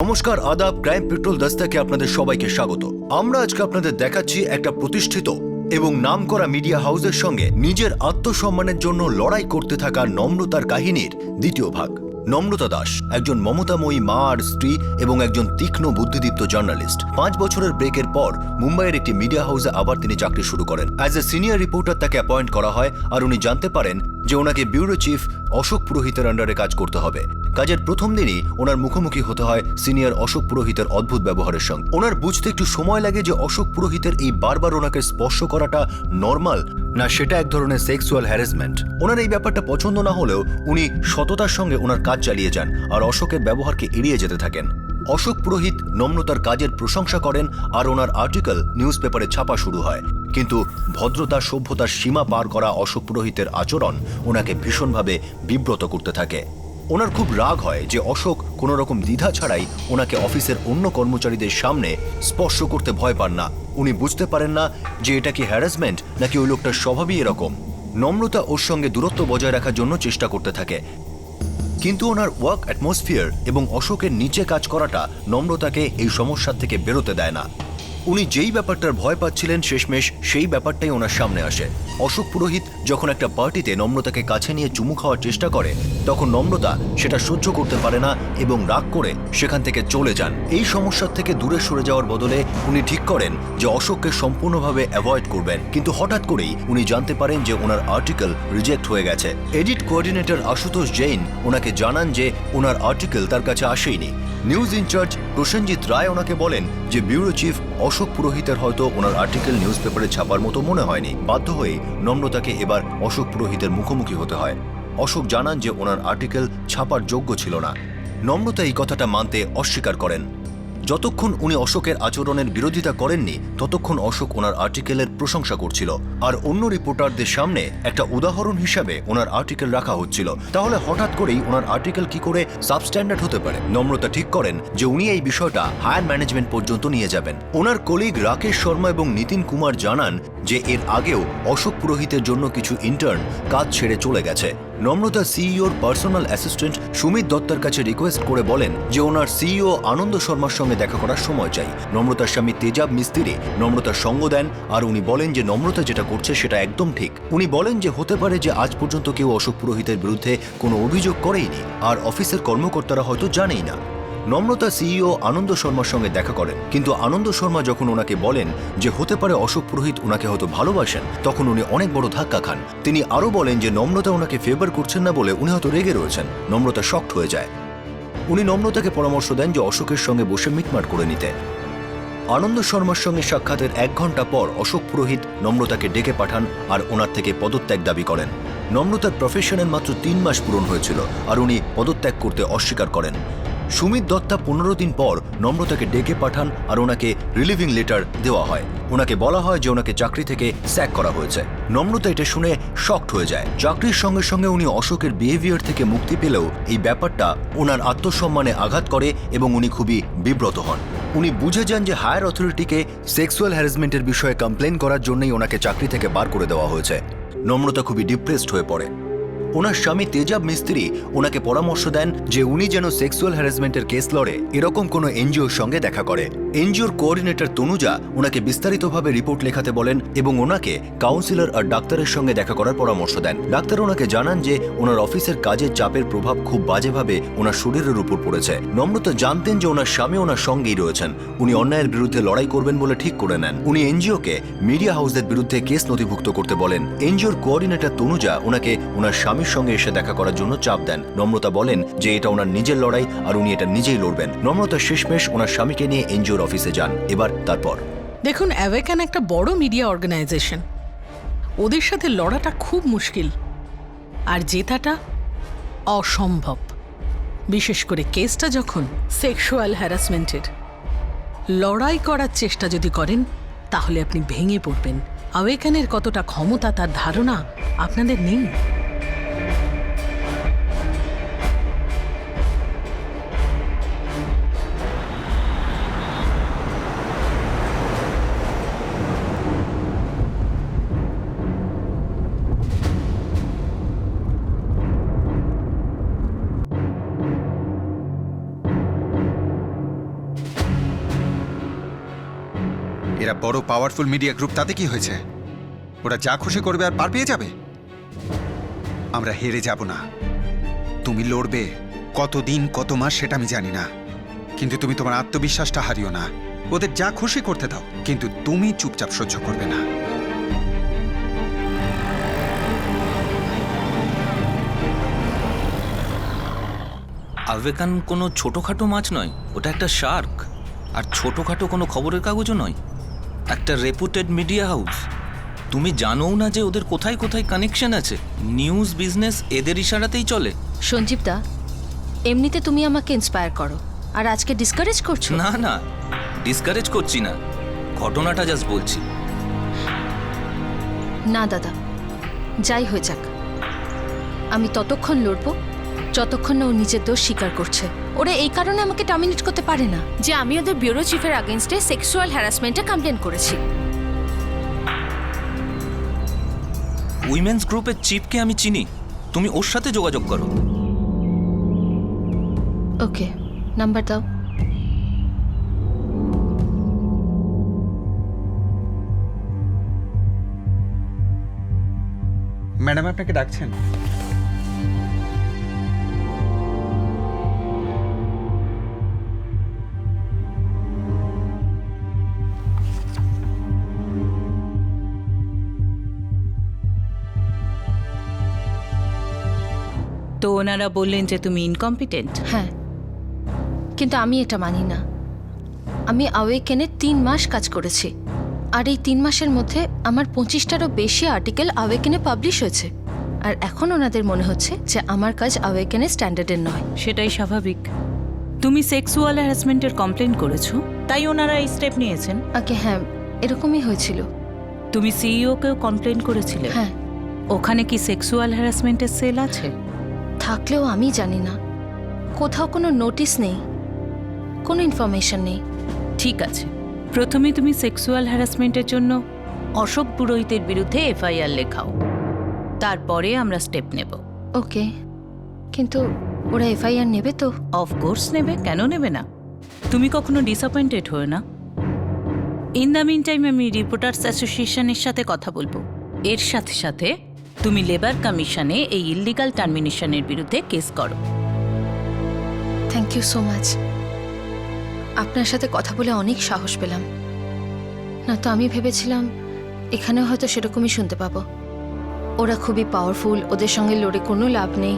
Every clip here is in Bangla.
নমস্কার, আদাব। ক্রাইম পেট্রোল দস্তাকে আপনাদের সবাইকে স্বাগত। আমরা আজকে আপনাদের দেখাচ্ছি একটা প্রতিষ্ঠিত এবং নামকরা মিডিয়া হাউসের সঙ্গে নিজের আত্মসম্মানের জন্য লড়াই করতে থাকা নম্রতার কাহিনীর দ্বিতীয় ভাগ। নম্রতা দাস একজন মমতাময়ী মা আর স্ত্রী এবং একজন তীক্ষ্ণ বুদ্ধিদীপ্ত জার্নালিস্ট। 5 বছরের ব্রেকের পর মুম্বাইয়ের একটি মিডিয়া হাউসে আবার তিনি চাকরি শুরু করেন। অ্যাজ এ সিনিয়র রিপোর্টার তাকে অ্যাপয়েন্ট করা হয় আর উনি জানতে পারেন যে ওনাকে ব্যুরো চিফ অশোক পুরোহিতের আন্ডারে কাজ করতে হবে। কাজের প্রথম দিনই ওনার মুখোমুখি হতে হয় সিনিয়র অশোক পুরোহিতের অদ্ভুত ব্যবহারের সঙ্গে। ওনার বুঝতে একটু সময় লাগে যে অশোক পুরোহিতের এই বারবার ওনাকে স্পর্শ করাটা নর্মাল না সেটা এক ধরনের সেক্সুয়াল হ্যারাসমেন্ট। ওনার এই ব্যাপারটা পছন্দ না হলেও উনি সততার সঙ্গে ওনার কাজ চালিয়ে যান আর অশোকের ব্যবহারকে এড়িয়ে যেতে থাকেন। অশোক পুরোহিত নম্রতার কাজের প্রশংসা করেন আর ওনার আর্টিকেল নিউজ পেপারে ছাপা শুরু হয়। কিন্তু ভদ্রতা সভ্যতার সীমা পার করা অশোক পুরোহিতের আচরণ ওনাকে ভীষণভাবে বিব্রত করতে থাকে। ওনার খুব রাগ হয় যে অশোক কোনো রকম দ্বিধা ছাড়াই ওনাকে অফিসের অন্য কর্মচারীদের সামনে স্পর্শ করতে ভয় পান না। উনি বুঝতে পারেন না যে এটা কি হ্যারাসমেন্ট নাকি ওই লোকটার স্বভাবই এরকম। নম্রতা ওর সঙ্গে দূরত্ব বজায় রাখার জন্য চেষ্টা করতে থাকে, কিন্তু ওনার ওয়ার্ক অ্যাটমসফিয়ার এবং অশোকের নিচে কাজ করাটা নম্রতাকে এই সমস্যার থেকে বেরোতে দেয় না। উনি যেই ব্যাপারটার ভয় পাচ্ছিলেন শেষমেশ সেই ব্যাপারটাই ওনার সামনে আসে। অশোক পুরোহিত যখন একটা পার্টিতে নম্রতাকে কাছে নিয়ে চুমু খাওয়ার চেষ্টা করে তখন নম্রতা সেটা সহ্য করতে পারে না এবং রাগ করে সেখান থেকে চলে যান। এই সমস্যার থেকে দূরে সরে যাওয়ার বদলে উনি ঠিক করেন যে অশোককে সম্পূর্ণভাবে অ্যাভয়েড করবেন। কিন্তু হঠাৎ করেই উনি জানতে পারেন যে ওনার আর্টিকেল রিজেক্ট হয়ে গেছে। এডিট কোঅর্ডিনেটর আশুতোষ জৈন ওনাকে জানান যে ওনার আর্টিকেল তার কাছে আসেইনি। নিউজ ইনচার্জ প্রসেনজিৎ রায় ওনাকে বলেন যে ব্যুরো চিফ অশোক পুরোহিতের হয়তো ওনার আর্টিকেল নিউজ পেপারে ছাপার মতো মনে হয়নি। বাধ্য হয়ে নম্রতাকে এবার অশোক পুরোহিতের মুখোমুখি হতে হয়। অশোক জানান যে ওনার আর্টিকেল ছাপার যোগ্য ছিল না। নম্রতা এই কথাটা মানতে অস্বীকার করেন। যতক্ষণ উনি অশোকের আচরণের বিরোধিতা করেননি ততক্ষণ অশোক ওনার আর্টিকেলের প্রশংসা করছিল আর অন্য রিপোর্টারদের সামনে একটা উদাহরণ হিসাবে ওনার আর্টিকেল রাখা হচ্ছিল। তাহলে হঠাৎ করেই ওনার আর্টিকেল কি করে সাবস্ট্যান্ডার্ড হতে পারে? নম্রতা ঠিক করেন যে উনি এই বিষয়টা হায়ার ম্যানেজমেন্ট পর্যন্ত নিয়ে যাবেন। ওনার কলিগ রাকেশ শর্মা এবং নিতিন কুমার জানান যে এর আগেও অশোক পুরোহিতের জন্য কিছু ইন্টার্ন কাজ ছেড়ে চলে গেছে। নম্রতা সিইওর পার্সোনাল অ্যাসিস্ট্যান্ট সুমিত দত্তার কাছে রিকোয়েস্ট করে বলেন যে ওনার সিইও আনন্দ শর্মার সঙ্গে দেখা করার সময় চাই। নম্রতার স্বামী তেজাব মিস্ত্রি নম্রতার সঙ্গ দেন আর উনি বলেন যে নম্রতা যেটা করছে সেটা একদম ঠিক। উনি বলেন যে হতে পারে যে আজ পর্যন্ত কেউ অশোক পুরোহিতের বিরুদ্ধে কোনো অভিযোগ করেইনি আর অফিসের কর্মকর্তারা হয়তো জানেই না। নম্রতা সিইও আনন্দ শর্মার সঙ্গে দেখা করেন, কিন্তু আনন্দ শর্মা যখন ওনাকে বলেন যে হতে পারে অশোক পুরোহিত ওনাকে হয়তো ভালোবাসেন তখন উনি অনেক বড় ধাক্কা খান। তিনি আরও বলেন যে নম্রতা ওনাকে ফেভার করছেন না বলে উনি হয়তো রেগে রয়েছেন। নম্রতা শকড হয়ে যায়। উনি নম্রতাকে পরামর্শ দেন যে অশোকের সঙ্গে বসে মিটমাট করে নিতে। আনন্দ শর্মার সঙ্গে সাক্ষাতের 1 ঘন্টা পর অশোক পুরোহিত নম্রতাকে ডেকে পাঠান আর ওনার থেকে পদত্যাগ দাবি করেন। নম্রতার প্রফেশনের মাত্র 3 মাস পূরণ হয়েছিল আর উনি পদত্যাগ করতে অস্বীকার করেন। সুমিত দত্তা 15 দিন পর নম্রতাকে ডেকে পাঠান আর ওনাকে রিলিভিং লেটার দেওয়া হয়। ওনাকে বলা হয় যে ওনাকে চাকরি থেকে স্যাক করা হয়েছে। নম্রতা এটা শুনে শকড হয়ে যায়। চাকরির সঙ্গে সঙ্গে উনি অশোকের বিহেভিয়ার থেকে মুক্তি পেলেও এই ব্যাপারটা ওনার আত্মসম্মানে আঘাত করে এবং উনি খুবই বিব্রত হন। উনি বুঝে যান যে হায়ার অথরিটিকে সেক্সুয়াল হ্যারাসমেন্টের বিষয়ে কমপ্লেন করার জন্যই ওনাকে চাকরি থেকে বার করে দেওয়া হয়েছে। নম্রতা খুবই ডিপ্রেসড হয়ে পড়ে। ওনার স্বামী তেজাব মিস্ত্রি ওনাকে পরামর্শ দেন যে উনি যেন সেক্সুয়াল হ্যারাসমেন্টের কেস লড়ে এরকম কোনো এনজিওর সঙ্গে দেখা করে। এনজিওর কোঅর্ডিনেটর তনুজা ওনাকে বিস্তারিতভাবে রিপোর্ট লেখাতে বলেন এবং ওনাকে কাউন্সিলর আর ডাক্তারের সঙ্গে দেখা করার পরামর্শ দেন। ডাক্তার ওনাকে জানান যে ওনার অফিসের কাজের চাপের প্রভাব খুব বাজেভাবে ওনার শরীরের উপর পড়েছে। নম্রতা জানতেন যে ওনার স্বামী ওনার সঙ্গেই রয়েছেন। উনি অন্যায়ের বিরুদ্ধে লড়াই করবেন বলে ঠিক করে নেন। উনি এনজিওকে মিডিয়া হাউসের বিরুদ্ধে কেস নথিভুক্ত করতে বলেন। এনজিওর কোঅর্ডিনেটর তনুজা ওনাকে ওনার স্বামীর সঙ্গে এসে দেখা করার জন্য চাপ দেন। নম্রতা বলেন যে এটা ওনার নিজের লড়াই আর উনি এটা নিজেই লড়বেন। নম্রতা শেষমেশ ওনার স্বামীকে নিয়ে এনজিওর অফিসে যান। এবার তারপর দেখুন, অ্যাওয়েকেন একটা বড় মিডিয়া অর্গানাইজেশন। ওদের সাথে লড়াটা খুব মুশকিল আর জেতাটা অসম্ভব, বিশেষ করে কেসটা যখন সেক্সুয়াল হ্যারাসমেন্টের। লড়াই করার চেষ্টা যদি করেন তাহলে আপনি ভেঙে পড়বেন। অ্যাওয়েকেনের কতটা ক্ষমতা তার ধারণা আপনাদের নেই। এরা বড় পাওয়ারফুল মিডিয়া গ্রুপ, তাতে কি হয়েছে? ওরা যা খুশি করবে আর পার পেয়ে যাবে। আমরা হেরে যাব না। তুমি লড়বে, কতদিন কত মাস সেটা আমি জানি না, কিন্তু তুমি তোমার আত্মবিশ্বাসটা হারিও না। ওদের যা খুশি করতে দাও, কিন্তু তুমি চুপচাপ সহ্য করবে না। আভেকান কোনো ছোটোখাটো মাছ নয়, ওটা একটা শার্ক। আর ছোটোখাটো কোনো খবরের কাগজও নয়, একটা রেপুটেড মিডিয়া হাউস। তুমি জানোও না যে ওদের কোথায় কোথায় কানেকশন আছে। নিউজ বিজনেস এদের ইশারাতেই চলে। সঞ্জীব দা, এমনিতে তুমি আমাকে ইন্সপায়ার করো, আর আজকে ডিসকারেজ করছো? না না, ডিসকারেজ করছি না, ঘটনাটা জাস্ট বলছি। না দাদা, যাই হয়ে যাক, আমি ততক্ষণ লড়বো যতক্ষণ না ও নিজের দোষ স্বীকার করছে। ওরা এই কারণে আমাকে টার্মিনেট করতে পারে না যে আমি ওদের ব্যুরো চিফের আগেনস্টে সেক্সুয়াল হ্যারাসমেন্টে কমপ্লেন করেছি। উইমেন্স গ্রুপের চিফকে আমি চিনি, তুমি ওর সাথে যোগাযোগ করো। ওকে, নাম্বার দাও। ম্যাডাম আপনাকে ডাকছেন। তো ওনারা বললেন যে তুমি ইনকম্পিটেন্ট। হ্যাঁ, কিন্তু আমি এটা মানি না। আমি আওয়েকেনে 3 মাস কাজ করেছি, আর এই 3 মাসের মধ্যে আমার 25টারও বেশি আর্টিকেল আওয়েকেনে পাবলিশ হয়েছে। আর এখন ওনাদের মনে হচ্ছে যে আমার কাজ আওয়েকেনের স্ট্যান্ডার্ডের নয়। সেটাই স্বাভাবিক। তুমি সেক্সুয়াল হ্যারাসমেন্টের কমপ্লেন করেছো, তাই ওনারা এই স্টেপ নিয়েছেন। আগে হ্যাঁ, এরকমই হয়েছিল। তুমি সিইওকেও কমপ্লেন করেছিলে? হ্যাঁ। ওখানে কি সেক্সুয়াল হ্যারাসমেন্টের সেল আছে? থাকলেও আমি জানি না, কোথাও কোনো নোটিশ নেই, কোনো ইনফরমেশন নেই। ঠিক আছে, প্রথমে তুমি সেক্সুয়াল হ্যারাসমেন্টের জন্য অশোক পুরোহিতের বিরুদ্ধে এফআইআর লেখাও, তারপরে আমরা স্টেপ নেব। ওকে, কিন্তু ওরা এফআইআর নেবে তো? অফকোর্স নেবে, কেন নেবে না? তুমি কখনো ডিসঅ্যাপয়েন্টেড হয়ে না। ইন দ্য মিন টাইম আমি রিপোর্টার্স অ্যাসোসিয়েশনের সাথে কথা বলবো। এর সাথে সাথে তুমি লেবার কমিশনে এই ইললিগাল টার্মিনেশনের বিরুদ্ধে কেস করো। Thank you so much. আপনার সাথে কথা বলে অনেক সাহস পেলাম। না তো আমি ভেবেছিলাম এখানেও হয়তো সেরকমই শুনতে পাবো। ওরা খুবই পাওয়ারফুল, ওদের সঙ্গে লড়ে কোনো লাভ নেই।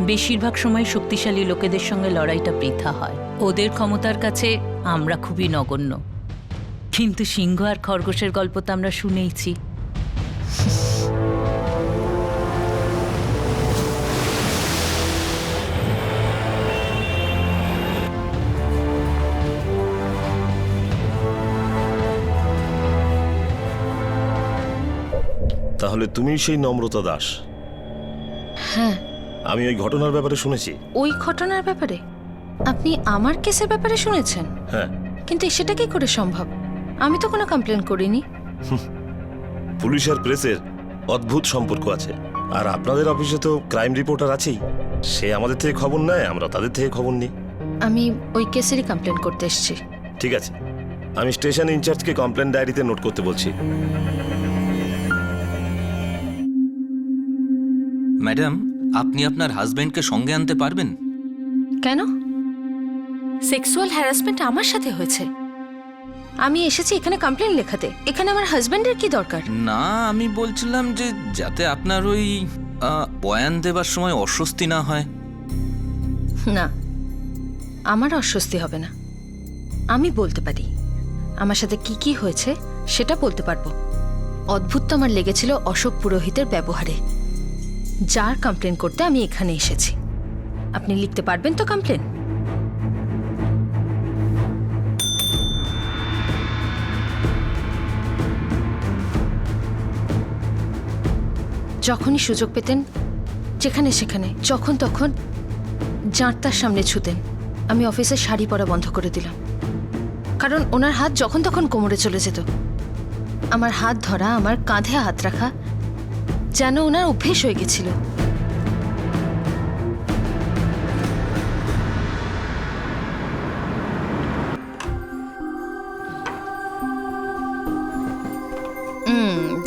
বেশিরভাগ সময় শক্তিশালী লোকেদের সঙ্গে লড়াইটা বৃথা হয়। ওদের ক্ষমতার কাছে আমরা খুবই নগণ্য। কিন্তু সিংহ আর খরগোশের গল্প তো আমরা শুনেইছি। তাহলে তুমি সেই নম্রতা দাস? হ্যাঁ। আমি ওই ঘটনার ব্যাপারে শুনেছি। ওই ঘটনার ব্যাপারে? আপনি আমার কেসের ব্যাপারে শুনেছেন? হ্যাঁ। কিন্তু সেটা কি করে সম্ভব? আমি তো কোনো কমপ্লেন করিনি। পুলিশ আর প্রেসের অদ্ভুত সম্পর্ক আছে, আর আপনাদের অফিসে তো ক্রাইম রিপোর্টার আছেই। সে আমাদের থেকে খবর নেয়, আমরা তাদের থেকে খবর নিই। আমি ওই কেসেরই কমপ্লেন করতে এসেছি। ঠিক আছে, আমি স্টেশন ইনচার্জকে কমপ্লেন ডায়েরিতে নোট করতে বলছি। ম্যাডাম, আপনি আপনার হাজবেন্ডকে সঙ্গে আনতে পারবেন? কেন? সেক্সুয়াল হ্যারাসমেন্ট আমার সাথে হয়েছে, আমি এসেছি এখানে কমপ্লেন লেখাতে। এখানে আমার হাজবেন্ডের কি দরকার? না, আমি বলছিলাম যে যাতে আপনার ওই বয়ান দেবার সময় অস্বস্তি না হয়। না, আমার অস্বস্তি হবে না। আমি বলতে পারি আমার সাথে কি কি হয়েছে, সেটা বলতে পারবো। অদ্ভুত তো আমার লেগেছিল অশোক পুরোহিতের ব্যবহারে, যার কমপ্লেন করতে আমি এখানে এসেছি। আপনি লিখতে পারবেন তো কমপ্লেন? যখনই সুযোগ পেতেন, যেখানে সেখানে যখন তখন জাঁতার সামনে ছুতেন। আমি অফিসে শাড়ি পরা বন্ধ করে দিলাম, কারণ ওনার হাত যখন তখন কোমরে চলে যেত। আমার হাত ধরা, আমার কাঁধে হাত রাখা যেন ওনার অভ্যেস হয়ে গেছিল।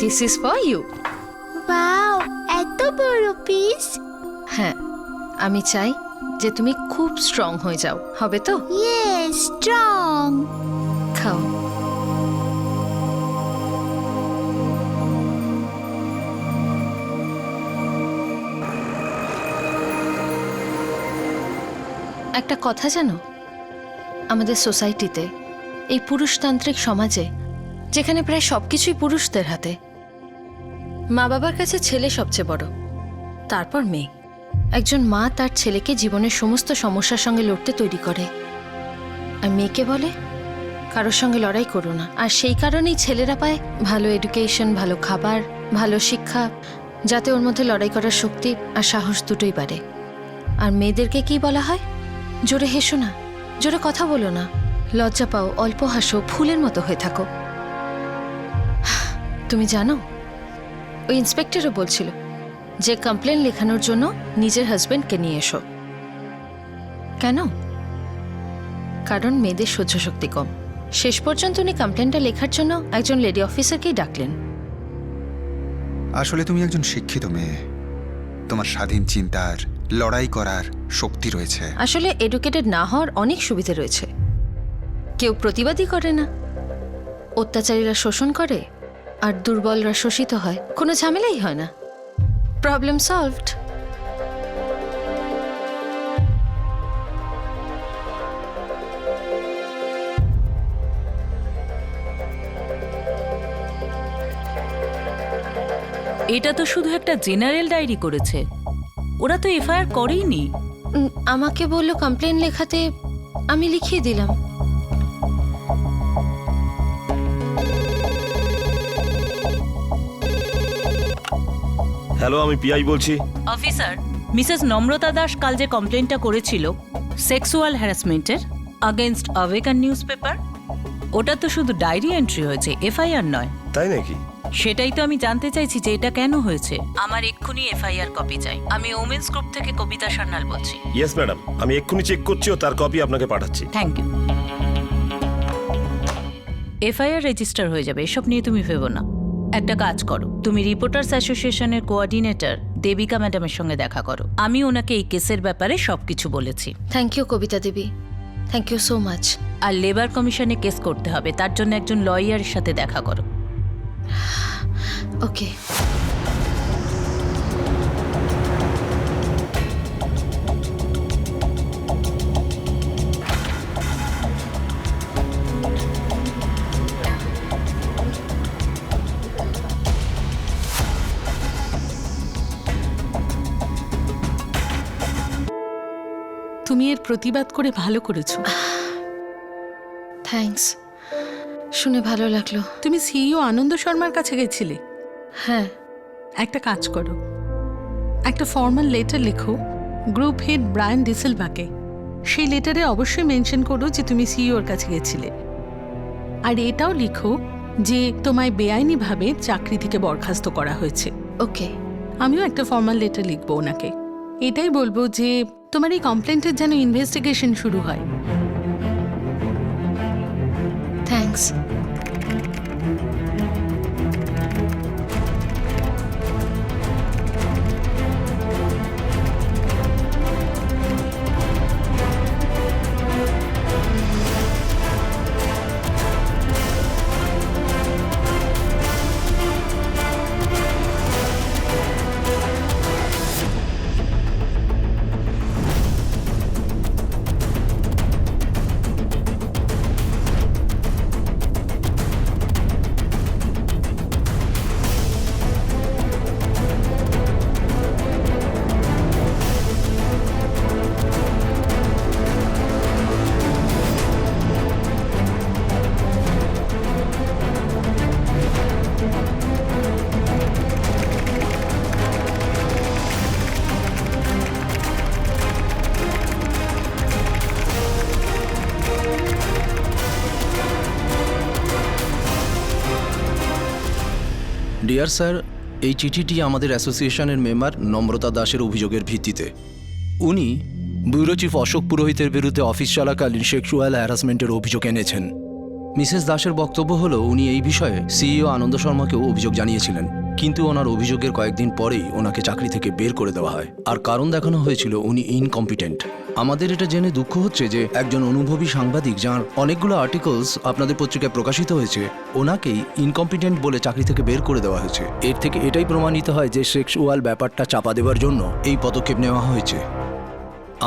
This is for you. Wow, এত বড় পিস। হ্যাঁ, আমি চাই যে তুমি খুব স্ট্রং হয়ে যাও, হবে তো? Yes, strong. খাও। একটা কথা জানো, আমাদের সোসাইটিতে, এই পুরুষতান্ত্রিক সমাজে, যেখানে প্রায় সবকিছুই পুরুষদের হাতে, মা বাবার কাছে ছেলে সবচেয়ে বড়, তারপর মেয়ে। একজন মা তার ছেলেকে জীবনের সমস্ত সমস্যার সঙ্গে লড়তে তৈরি করে, আর মেয়েকে বলে কারোর সঙ্গে লড়াই করো না। আর সেই কারণেই ছেলেরা পায় ভালো এডুকেশন, ভালো খাবার, ভালো শিক্ষা, যাতে ওর মধ্যে লড়াই করার শক্তি আর সাহস দুটোই বাড়ে। আর মেয়েদেরকে কি বলা হয়? জোরে হেসো না, জোরে কথা বলো না, লজ্জা পাও, অল্প হাসো, ফুলের মতো হয়ে থাকো। তুমি জানো, ওই ইন্সপেক্টরও বলছিল যে কমপ্লেন লেখানোর জন্য নিজের হাজবেন্ডকে নিয়ে এসো। কেন? কারণ মেয়েদের সহ্য শক্তি কম। শেষ পর্যন্ত উনি কমপ্লেনটা লেখার জন্য একজন লেডি অফিসারকেই ডাকলেন। আসলে তুমি একজন শিক্ষিত মেয়ে, তোমার স্বাধীন চিন্তার, লড়াই করার শক্তি রয়েছে। আসলে এডুকেটেড না হওয়ার অনেক সুবিধে রয়েছে। কেউ প্রতিবাদই করে না, অত্যাচারীরা শোষণ করে আর দুর্বলরা শোষিত হয়, কোনো ঝামেলাই হয় না। Problem solved. এটা তো শুধু একটা জেনারেল ডায়েরি করেছে, ওরা তো এফআইআর করেইনি। আমাকে বললো কমপ্লেন লেখাতে, আমি লিখিয়ে দিলাম। হ্যালো, আমি পিআই বলছি। অফিসার, মিসেস নম্রতা দাস কাল যে কমপ্লেনটা করেছিল সেক্সুয়াল হ্যারাসমেন্টের আগেনস্ট আওয়েকান নিউজ পেপার, ওটা তো শুধু ডায়েরি এন্ট্রি হয়েছে, এফআইআর নয়। তাই নাকি? সেটাই তো আমি জানতে চাইছি যে এটা কেন হয়েছে। আমার এক্ষুনি এফআইআর কপি চাই। আমি ওমেন্স গ্রুপ থেকে কবিতা সান্যাল বলছি। ইয়েস ম্যাডাম, আমি এক্ষুনি চেক করছি ও তার কপি আপনাকে পাঠাচ্ছি। Thank you. এফআইআর রেজিস্টার হয়ে যাবে, এসব নিয়ে তুমি ভেবো না। একটা কাজ করো, তুমি রিপোর্টার্স অ্যাসোসিয়েশনের কোঅর্ডিনেটর দেবিকা ম্যাডামের সঙ্গে দেখা করো। আমি ওনাকে এই কেসের ব্যাপারে সবকিছু বলেছি। Thank you Kabita Devi, thank you so much. আর লেবার কমিশনে কেস করতে হবে, তার জন্য একজন লয়ারের সাথে দেখা করো। ওকে। তুমি এর প্রতিবাদ করে ভালো করেছো। থ্যাঙ্কস, শুনে ভালো লাগলো। তুমি সিইও আনন্দ শর্মার কাছে গেছিলে? হ্যাঁ। একটা কাজ করো, একটা ফর্মাল লেটার লেখো গ্রুপ হেড ব্রায়ান ডিসেলভাকে। সেই লেটারে অবশ্যই মেনশন করো যে তুমি সিইওর কাছে গেছিলে। আর এটাও লিখো যে তোমায় বেআইনিভাবে চাকরি থেকে বরখাস্ত করা হয়েছে। ওকে। আমিও একটা ফর্মাল লেটার লিখবো ওনাকে। এটাই বলবো যে তোমার এই কমপ্লেন্টের যেন ইনভেস্টিগেশন শুরু হয়। থ্যাঙ্কস। ডিয়ার স্যার, এই চিঠিটি আমাদের অ্যাসোসিয়েশনের মেম্বার নম্রতা দাসের অভিযোগের ভিত্তিতে। উনি ব্যুরো চিফ অশোক পুরোহিতের বিরুদ্ধে অফিস চলাকালীন সেক্সুয়াল হ্যারাসমেন্টের অভিযোগ এনেছেন। মিসেস দাসের বক্তব্য হলো উনি এই বিষয়ে সিইও আনন্দ শর্মাকেও অভিযোগ জানিয়েছিলেন, কিন্তু ওনার অভিযোগের কয়েকদিন পরেই ওনাকে চাকরি থেকে বের করে দেওয়া হয়। আর কারণ দেখানো হয়েছিল উনি ইনকম্পিটেন্ট। আমাদের এটা জেনে দুঃখ হচ্ছে যে একজন অনুভবী সাংবাদিক, যাঁর অনেকগুলো আর্টিকেলস আপনাদের পত্রিকায় প্রকাশিত হয়েছে, ওনাকেই ইনকম্পিটেন্ট বলে চাকরি থেকে বের করে দেওয়া হয়েছে। এর থেকে এটাই প্রমাণিত হয় যে সেক্সুয়াল ব্যাপারটা চাপা দেওয়ার জন্য এই পদক্ষেপ নেওয়া হয়েছে।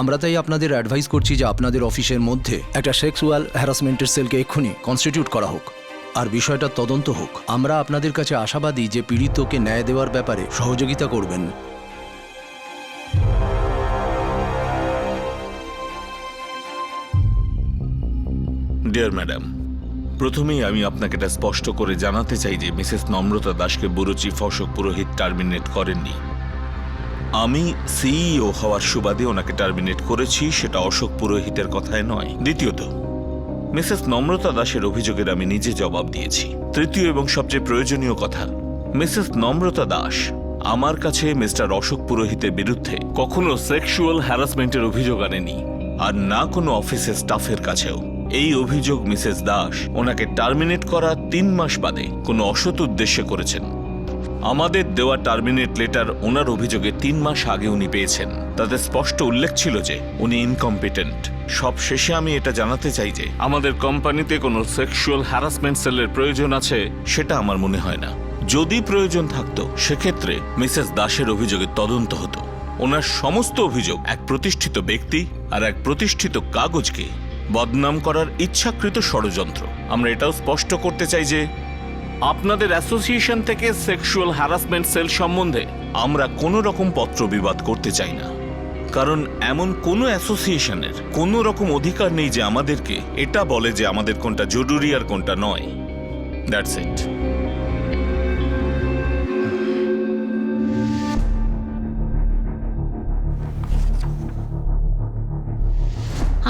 আমরা তাই আপনাদের অ্যাডভাইস করছি যে আপনাদের অফিসের মধ্যে একটা সেক্সুয়াল হ্যারাসমেন্টের সেলকে এক্ষুনি কনস্টিটিউট করা হোক আর বিষয়টা তদন্ত হোক। আমরা আপনাদের কাছে আশাবাদী যে পীড়িতকে ন্যায় দেওয়ার ব্যাপারে সহযোগিতা করবেন। ডিয়ার ম্যাডাম, প্রথমেই আমি আপনাকে এটা স্পষ্ট করে জানাতে চাই যে মিসেস নম্রতা দাসকে ব্যুরো চিফ অশোক পুরোহিত টার্মিনেট করেননি। আমি সিইও হওয়ার সুবাদে ওনাকে টার্মিনেট করেছি, সেটা অশোক পুরোহিতের কথায় নয়। দ্বিতীয়ত, মিসেস নম্রতা দাসের অভিযোগের আমি নিজে জবাব দিয়েছি। তৃতীয় এবং সবচেয়ে প্রয়োজনীয় কথা, মিসেস নম্রতা দাস আমার কাছে মিস্টার অশোক পুরোহিতের বিরুদ্ধে কখনো সেক্সুয়াল হ্যারাসমেন্টের অভিযোগ আনেনি, আর না কোনো অফিসের স্টাফের কাছেও। এই অভিযোগ মিসেস দাস ওনাকে টার্মিনেট করা 3 মাস বাদে কোনো অসৎ উদ্দেশ্যে করেছেন। আমাদের দেওয়া টার্মিনেট লেটার ওনার অভিযোগে 3 মাস আগে উনি পেয়েছেন। তাতে স্পষ্ট উল্লেখ ছিল যে উনি ইনকম্পিটেন্ট। সব শেষে আমি এটা জানাতে চাই যে আমাদের কোম্পানিতে কোনো সেক্সুয়াল হ্যারাসমেন্ট সেলের প্রয়োজন আছে সেটা আমার মনে হয় না। যদি প্রয়োজন থাকতো সেক্ষেত্রে মিসেস দাসের অভিযোগে তদন্ত হতো। ওনার সমস্ত অভিযোগ এক প্রতিষ্ঠিত ব্যক্তি আর এক প্রতিষ্ঠিত কাগজকে বদনাম করার ইচ্ছাকৃত ষড়যন্ত্র। আমরা এটাও স্পষ্ট করতে চাই যে আপনাদের অ্যাসোসিয়েশন থেকে সেক্সুয়াল হ্যারাসমেন্ট সেল সম্বন্ধে আমরা কোনো রকম পত্র বিবাদ করতে চাই না, কারণ এমন কোনো অ্যাসোসিয়েশনের কোনো রকম অধিকার নেই যে আমাদেরকে এটা বলে যে আমাদের কোনটা জরুরি আর কোনটা নয়। That's it.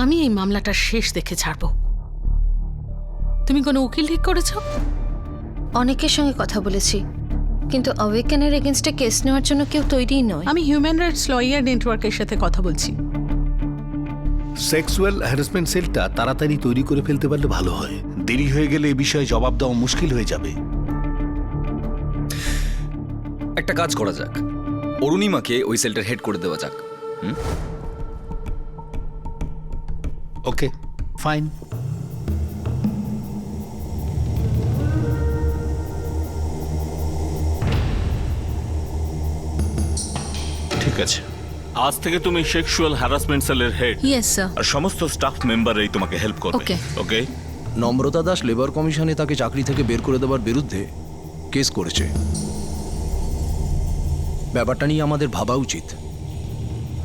আমি এই মামলাটার শেষ দেখে ছাড়ব। তুমি কোনো উকিল ঠিক করেছো? অনেকের সঙ্গে কথা বলেছি, কিন্তু অওয়েকেনের এগেনস্টে কেস নেওয়ার জন্য কেউ তৈরিই নয়। আমি হিউম্যান রাইটস লয়ার নেটওয়ার্কের সাথে কথা বলছি। সেক্সুয়াল হ্যারাসমেন্ট সেলটা তাড়াতাড়ি তৈরি করে ফেলতে পারলে ভালো হয়। দেরি হয়ে গেলে এ বিষয়ে জবাব দেওয়া মুশকিল হয়ে যাবে। একটা কাজ করা যাক, অরুণিমাকে ওই সেলটার হেড করে দেওয়া যাক। ওকে, ফাইন। ঠিক আছে, আজ থেকে তুমি সেক্সুয়াল হ্যারাসমেন্ট সেলের হেড, ইয়েস স্যার। আর সমস্ত স্টাফ মেম্বারই তোমাকে হেল্প করবে। Okay. ওকে? নম্রতা দাস লেবার কমিশনে তাকে চাকরি থেকে বের করে দেওয়ার বিরুদ্ধে কেস করেছে। ব্যাপারটা নিয়ে আমাদের ভাবা উচিত।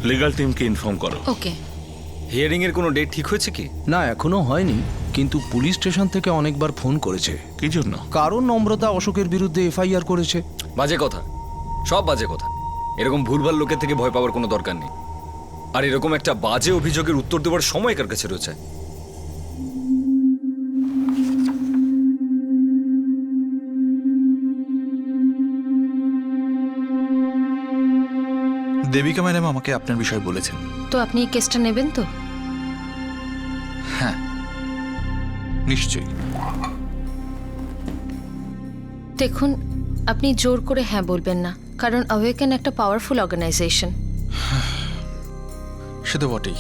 লিগ্যাল টিমকে ইনফর্ম করো। ওকে। হিয়ারিং এর কোনো ডেট ঠিক হয়েছে কি? না, এখনো হয়নি, কিন্তু পুলিশ স্টেশন থেকে অনেকবার ফোন করেছে। কি জন্য? কারণ নম্রতা অশোকের বিরুদ্ধে এফআইআর করেছে। বাজে কথা, সব বাজে কথা। এরকম ভুলভাল লোকের থেকে ভয় পাওয়ার কোনো দরকার নেই। আর এরকম একটা বাজে অভিযোগের উত্তর দেওয়ার সময় কার কাছে রয়েছে? দেবিকা ম্যাডাম আমাকে আপনার বিষয়ে বলেছেন। তো আপনি এই কেসটা নেবেন তো? হ্যাঁ, নিশ্চয়ই। দেখুন, আপনি জোর করে হ্যাঁ বলবেন না, কারণ অওয়েকেন একটা পাওয়ারফুল অর্গানাইজেশন। সে তো বটেই,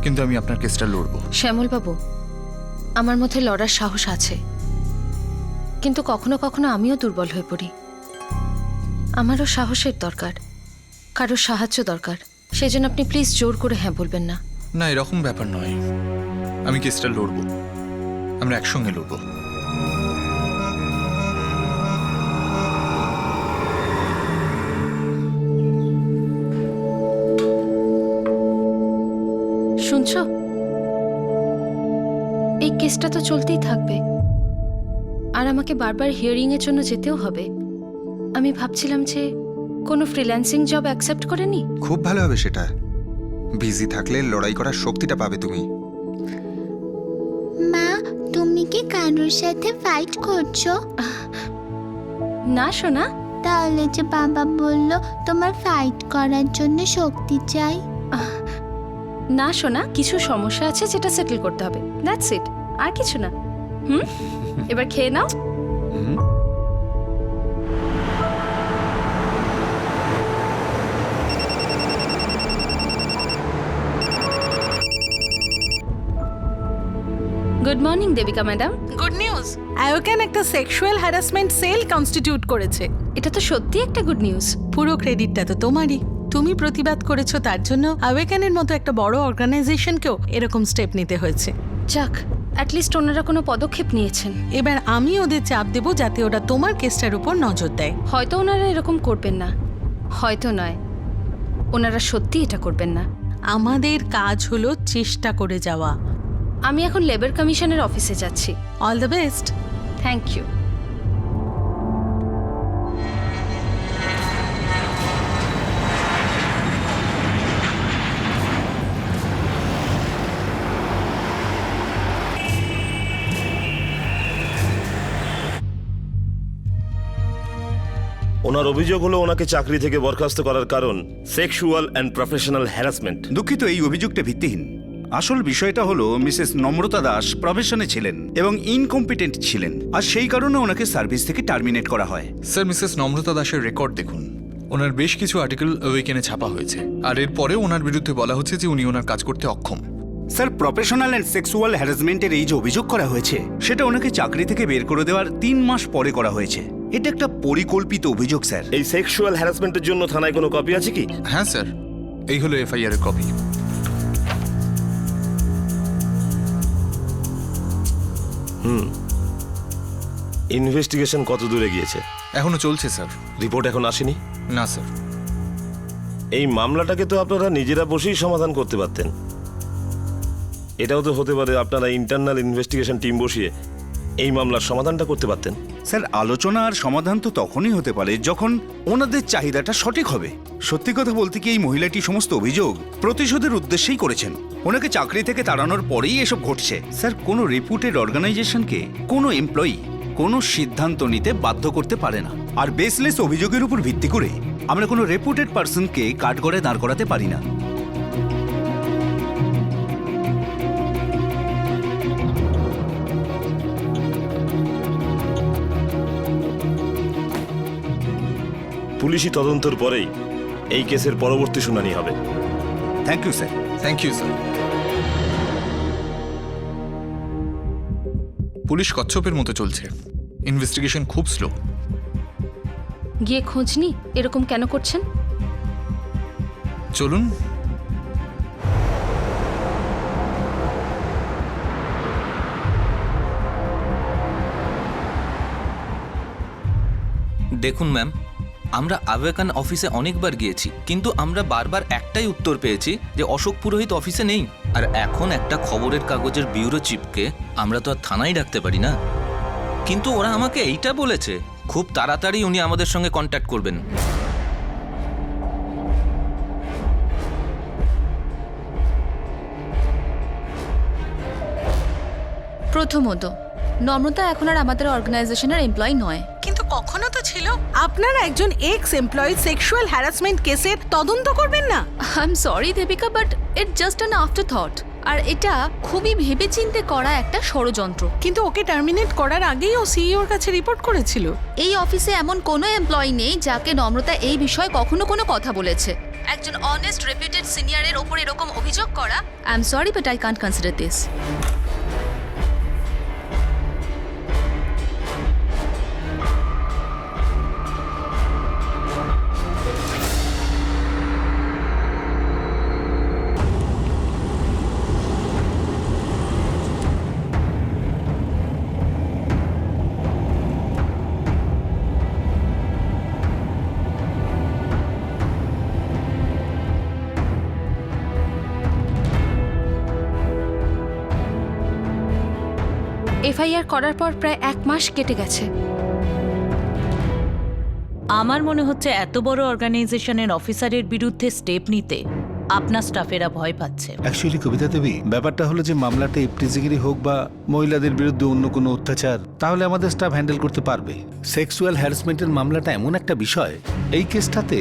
কিন্তু আমি আপনার কেসটা লড়বো। শ্যামল বাবু, আমার মধ্যে লড়ার সাহস আছে, কিন্তু কখনো কখনো আমিও দুর্বল হয়ে পড়ি। আমারও সাহসের দরকার, কারো সাহায্য দরকার। সেই জন্য আপনি প্লিজ জোর করে হ্যাঁ বলবেন না। না, এরকম ব্যাপার নয়। আমি কেসটা লড়বো, আমরা একসঙ্গে লড়বো। শুনছো? এই কেসটা তো চলতেই থাকবে, আর আমাকে বারবার হিয়ারিং এর জন্য যেতেও হবে। আমি ভাবছিলাম যে কোনো ফ্রিল্যান্সিং জব অ্যাকসেপ্ট করে নি। খুব ভালো হবে সেটা। বিজি থাকলে লড়াই করার শক্তিটা পাবে তুমি। মা, তুমি কি কারোর সাথে ফাইট করছো? না সোনা। তাহলে যে বাবা বলল তোমার ফাইট করার জন্য শক্তি চাই। না সোনা, কিছু সমস্যা আছে যেটা সেটেল করতে হবে, দ্যাটস ইট, আর কিছু না। এবার খেয়ে নাও। Good morning Devika madam. Good news, আয়োকেন একটা সেক্সুয়াল হ্যারাসমেন্ট সেল কনস্টিটিউট করেছে। এটা তো সত্যি একটা গুড নিউজ। পুরো ক্রেডিটটা তো তোমারই। তুমি প্রতিবাদ করেছো, তার জন্য আওয়েকেনের মতো একটা বড় অর্গানাইজেশনকেও এরকম স্টেপ নিতে হয়েছে। যাক, অ্যাটলিস্ট ওনারা কোনো পদক্ষেপ নিয়েছেন। এবার আমি ওদের চাপ দেব যাতে ওরা তোমার কেসটার উপর নজর দেয়। হয়তো ওনারা এরকম করবেন না, হয়তো নয়, ওনারা সত্যি এটা করবেন না। আমাদের কাজ হলো চেষ্টা করে যাওয়া। আমি এখন লেবার কমিশনের অফিসে যাচ্ছি। All the best. Thank you. ওনার অভিযোগ হলো ওনাকে চাকরি থেকে বরখাস্ত করার কারণ সেক্সুয়াল অ্যান্ড প্রফেশনাল হ্যারাসমেন্ট। দুঃখিত, এই অভিযোগটা ভিত্তিহীন। আসল বিষয়টা হলো মিসেস নম্রতা দাস প্রফেশনে ছিলেন এবং ইনকম্পিটেন্ট ছিলেন, আর সেই কারণে ওনাকে সার্ভিস থেকে টার্মিনেট করা হয়। স্যার, মিসেস নম্রতা দাসের রেকর্ড দেখুন। ওনার বেশ কিছু আর্টিকেল ওয়েকেনে ছাপা হয়েছে, আর এরপরেও ওনার বিরুদ্ধে বলা হচ্ছে যে উনি ওনার কাজ করতে অক্ষম। স্যার, প্রফেশনাল অ্যান্ড সেক্সুয়াল হ্যারাসমেন্টের এই যে অভিযোগ করা হয়েছে, সেটা ওনাকে চাকরি থেকে বের করে দেওয়ার 3 মাস পরে করা হয়েছে। এটা একটা পরিকল্পিত অভিযোগ স্যার। এই সেক্সুয়াল হ্যারাসমেন্টের জন্য থানায় কোনো কপি আছে কি? হ্যাঁ স্যার, এই হলো এফআইআর এর কপি। ইনভেস্টিগেশন কত দূরে গিয়েছে? এখনো চলছে স্যার। রিপোর্ট এখন আসেনি? না স্যার। এই মামলাটাকে তো আপনারা নিজেরা বসেই সমাধান করতে পারতেন। এটাও তো হতে পারে আপনারা ইন্টারনাল ইনভেস্টিগেশন টিম বসিয়ে এই মামলার সমাধানটা করতে পারতেন। স্যার, আলোচনা আর সমাধান তো তখনই হতে পারে যখন ওনাদের চাহিদাটা সঠিক হবে। সত্যি কথা বলতে কি, এই মহিলাটি সমস্ত অভিযোগ প্রতিশোধের উদ্দেশ্যেই করেছেন। ওনাকে চাকরি থেকে তাড়ানোর পরেই এসব ঘটছে। স্যার, কোনো রেপুটেড অর্গানাইজেশনকে কোনো এমপ্লয়ি কোনো সিদ্ধান্ত নিতে বাধ্য করতে পারে না, আর বেসলেস অভিযোগের উপর ভিত্তি করে আমরা কোনো রেপুটেড পার্সনকে কাঠগড়ায় দাঁড় করাতে পারি না। পুলিশি তদন্তের পরেই এই কেসের পরবর্তী শুনানি হবে। Thank you sir. Thank you sir. Police কচ্ছপের মতো চলছে, ইনভেস্টিগেশন খুব স্লো। গিয়ে খোঁজ নি, এরকম কেন করছেন? চলুন। দেখুন ম্যাম, আমরা আওয়েকান অফিসে অনেকবার গিয়েছি, কিন্তু আমরা বারবার একটাই উত্তর পেয়েছি যে অশোক পুরোহিত অফিসে নেই। আর এখন একটা খবরের কাগজের ব্যুরো চিফকে আমরা তো আর থানায় ডাকতে পারি না। কিন্তু ওরা আমাকে এইটা বলেছে, খুব তাড়াতাড়ি উনি আমাদের সঙ্গে কন্ট্যাক্ট করবেন। প্রথমত, নম্রতা এখন আর আমাদের অর্গানাইজেশনের এমপ্লয়ি নয়। কিন্তু কখনো তো ছিল। আপনারা একজন এক্স এমপ্লয়ি সেক্সুয়াল হ্যারাসমেন্ট কেসের তদন্ত করবেন না? I am sorry Devika, but it just an afterthought. আর এটা খুবই ভেবেচিন্তে করা একটা ষড়যন্ত্র। কিন্তু ওকে টার্মিনেট করার আগেই ও সিইওর কাছে রিপোর্ট করেছিল। এই অফিসে এমন কোনো এমপ্লয়ি নেই যাকে নম্রতা এই বিষয়ে কখনো কোনো কথা বলেছে। একজন অনেস্ট রেপুটেড সিনিয়রের ওপর এরকম অভিযোগ করা, I am sorry but I can't consider this. FIR করার পর প্রায় 1 মাস কেটে গেছে। আমার মনে হচ্ছে এত বড় অর্গানাইজেশনের অফিসারের বিরুদ্ধে স্টেপ নিতে আপনার স্টাফেরা ভয় পাচ্ছে। অ্যাকচুয়ালি কবিতা দেবী, ব্যাপারটা হলো যে মামলাটা ইপটিজিগিরি হোক বা মহিলাদের বিরুদ্ধে অন্য কোনো অত্যাচার, তাহলে আমাদের স্টাফ হ্যান্ডেল করতে পারবে। সেক্সুয়াল হ্যারাসমেন্টের মামলাটা এমন একটা বিষয়, এই কেসটাতে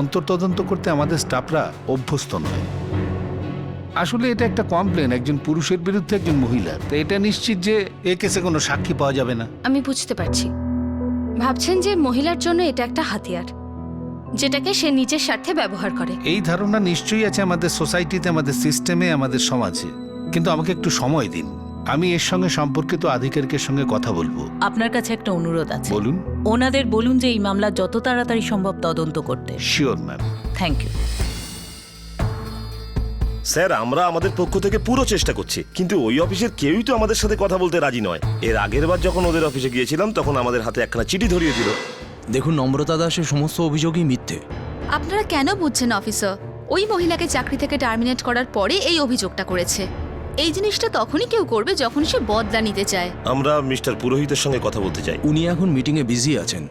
অন্তর্তদন্ত করতে আমাদের স্টাফরা অভ্যস্ত নয়। আসলে এটা একটা কমপ্লেন একজন পুরুষের বিরুদ্ধে একজন মহিলা, তো এটা নিশ্চিত যে এ কেসে কোনো সাক্ষী পাওয়া যাবে না। আমি বুঝতে পারছি, ভাবছেন যে মহিলার জন্য এটা একটা হাতিয়ার যেটাকে সে নিজের স্বার্থে ব্যবহার করে। এই ধারণা নিশ্চয়ই আছে আমাদের সোসাইটিতে, আমাদের সিস্টেমে, আমাদের সমাজে, কিন্তু আমাকে একটু সময় দিন। আমি এর সঙ্গে সম্পর্কিত আধিকারিকের সঙ্গে কথা বলবো। আপনার কাছে একটা অনুরোধ আছে। বলুন। ওনাদের বলুন যে এই মামলা যত তাড়াতাড়ি সম্ভব তদন্ত করতে। Sure ma'am. Thank you. Sir, আমরা আমাদের পক্ষ থেকে পুরো চেষ্টা করছি, কিন্তু ওই অফিসের কেউই তো আমাদের সাথে কথা বলতে রাজি নয়। এর আগের বার যখন ওদের অফিসে গিয়েছিলাম তখন আমাদের হাতে একখানা চিঠি ধরিয়ে দিল। দেখুন নম্রতা দাসের সমস্ত অভিযোগই মিথ্যে। আপনারা কেন বুঝছেন অফিসার? ওই মহিলাকে চাকরি থেকে টার্মিনেট করার পরে এই অভিযোগটা করেছে। এই জিনিসটা তখনই কেউ করবে যখন সে বদলা নিতে চায়। আমরা মিস্টার পুরোহিতের সঙ্গে কথা বলতে চাই। উনি এখন মিটিংয়ে বিজি আছেন,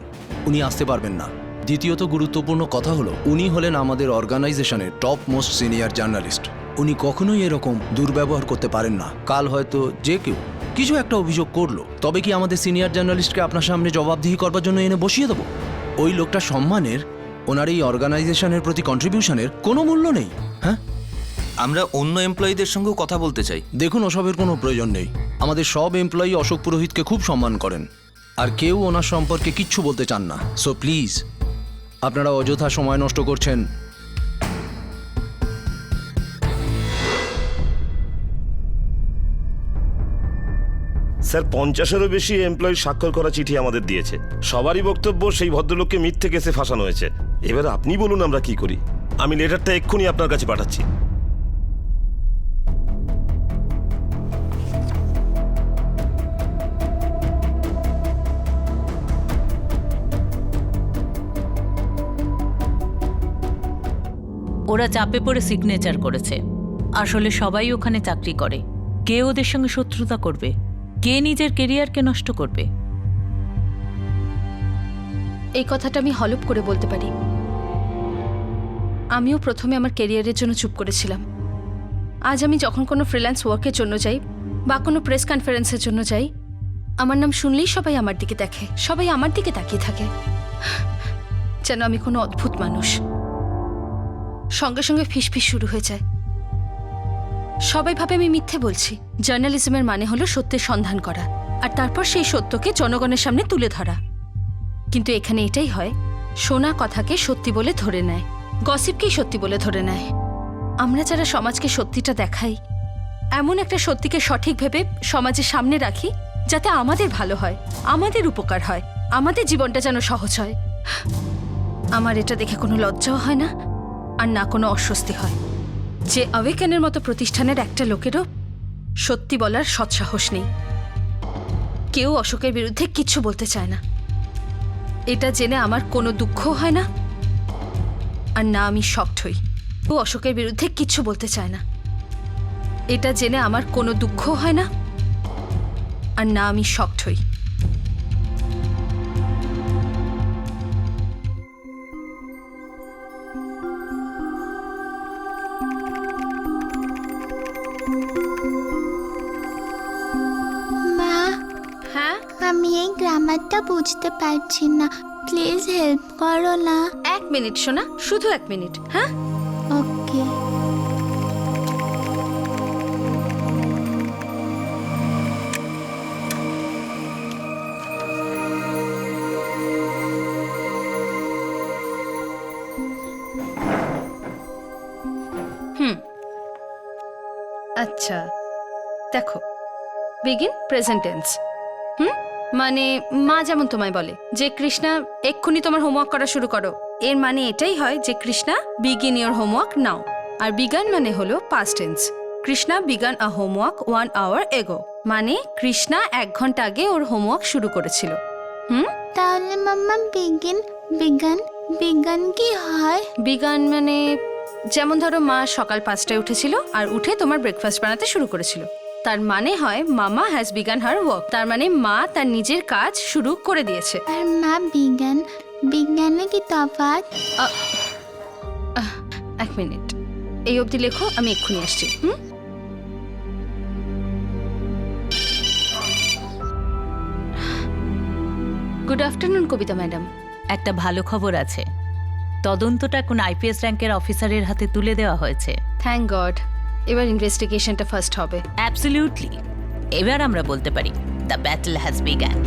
উনি আসতে পারবেন না। দ্বিতীয়ত গুরুত্বপূর্ণ কথা হলো, উনি হলেন আমাদের অর্গানাইজেশনের টপ মোস্ট সিনিয়র জার্নালিস্ট। উনি কখনোই এরকম দুর্ব্যবহার করতে পারেন না। কাল হয়তো যে কেউ কিছু একটা অভিযোগ করলো, তবে কি আমাদের সিনিয়র জার্নালিস্টকে আপনার সামনে জবাবদিহি করবার জন্য এনে বসিয়ে দেবো? ওই লোকটা সম্মানের, ওনার এই অর্গানাইজেশনের প্রতি কন্ট্রিবিউশনের কোনো মূল্য নেই। হ্যাঁ, আমরা অন্য এমপ্লয়ীদের সঙ্গেও কথা বলতে চাই। দেখুন, ওসবের কোনো প্রয়োজন নেই। আমাদের সব এমপ্লয়ি অশোক পুরোহিতকে খুব সম্মান করেন, আর কেউ ওনার সম্পর্কে কিচ্ছু বলতে চান না। সো প্লিজ, আপনারা অযথা সময় নষ্ট করছেন। স্যার, 50-এরও বেশি এমপ্লয়ি স্বাক্ষর করা চিঠি আমাদের দিয়েছে। সবারই বক্তব্য সেই ভদ্রলোককে মিথ্যে কেসে ফাঁসানো হয়েছে। এবার আপনি বলুন আমরা কি করি? আমি লেটারটা এক্ষুনি আপনার কাছে পাঠাচ্ছি। ওরা চাপে পড়ে সিগনেচার করেছে। আসলে সবাই ওখানে চাকরি করে। কে ওদের সঙ্গে শত্রুতা করবে? কে নিজের কেরিয়ারকে নষ্ট করবে? এই কথাটা আমি হলপ করে বলতে পারি। আমিও প্রথমে আমার কেরিয়ারের জন্য চুপ করেছিলাম। আজ আমি যখন কোনো ফ্রিল্যান্স ওয়ার্কের জন্য যাই বা কোনো প্রেস কনফারেন্সের জন্য যাই, আমার নাম শুনলেই সবাই আমার দিকে দেখে, সবাই আমার দিকে তাকিয়ে থাকে, যেন আমি কোনো অদ্ভুত মানুষ। সঙ্গে সঙ্গে ফিসফিস শুরু হয়ে যায়। সবাই ভাবে আমি মিথ্যে বলছি। জার্নালিজমের মানে হলো সত্যের সন্ধান করা, আর তারপর সেই সত্যকে জনগণের সামনে তুলে ধরা। কিন্তু এখানে এটাই হয়, শোনা কথাকে সত্যি বলে ধরে নেয়, গসিপকেই সত্যি বলে ধরে নেয়। আমরা যারা সমাজকে সত্যিটা দেখাই, এমন একটা সত্যিকে সঠিক ভেবে সমাজের সামনে রাখি যাতে আমাদের ভালো হয়, আমাদের উপকার হয়, আমাদের জীবনটা যেন সহজ হয়, আমার এটা দেখে কোনো লজ্জাও হয় না, আর না কোনো অস্বস্তি হয় যে অ্যাওয়েকেনের মতো প্রতিষ্ঠানের একটা লোকেরও সত্যি বলার সৎসাহস নেই। কেউ অশোকের বিরুদ্ধে কিচ্ছু বলতে চায় না। এটা জেনে আমার কোনো দুঃখ হয় না, আর না আমি শকড হই। ও অশোকের বিরুদ্ধে কিচ্ছু বলতে চায় না। এটা জেনে আমার কোনো দুঃখ হয় না, আর না আমি শকড হই। মা, হ্যাঁ, আমি এই গ্রামারটা বুঝতে পারছি না, প্লিজ হেল্প করো না। 1 মিনিট সোনা, শুধু 1 মিনিট। হ্যাঁ, ওকে। আচ্ছা দেখো, বিগিন প্রেজেন্ট টেন্স। মানে মা যেমন তোমায় বলে যে কৃষ্ণা এক্ষুনি তোমার হোমওয়ার্ক করা শুরু করো, এর মানে এটাই হয় যে Krishna begin your homework now. আর বিগান মানে হলো past tense. Krishna began a homework 1 hour ago, মানে কৃষ্ণা 1 ঘন্টা আগে ওর হোমওয়ার্ক শুরু করেছিল। তাহলে মাম্মা বিজ্ঞান বিজ্ঞান বিজ্ঞান কি হয়? বিগান মানে যেমন ধরো মা সকাল 5টায় উঠেছিল আর উঠে তোমার ব্রেকফাস্ট বানাতে শুরু করেছিল, তার মানে হয় মামা হ্যাজ বিগান হার ওয়ার্ক, তার মানে মা তার নিজের কাজ শুরু করে দিয়েছে। আর মা বিজ্ঞান বিজ্ঞানে কি তফাৎ? 1 মিনিট, এই অবধি লেখো, আমি এক্ষুনি আসছি। গুড আফটারনুন কবিতা ম্যাডাম। একটা ভালো খবর আছে, তদন্তটা কোন আইপিএস র্যাঙ্কের অফিসারের হাতে তুলে দেওয়া হয়েছে। Thank god. এবার ইনভেস্টিগেশনটা ফার্স্ট হবে। অ্যাবসলিউটলি। এবার আমরা বলতে পারি দ্য ব্যাটল হ্যাজ বিগ্যান।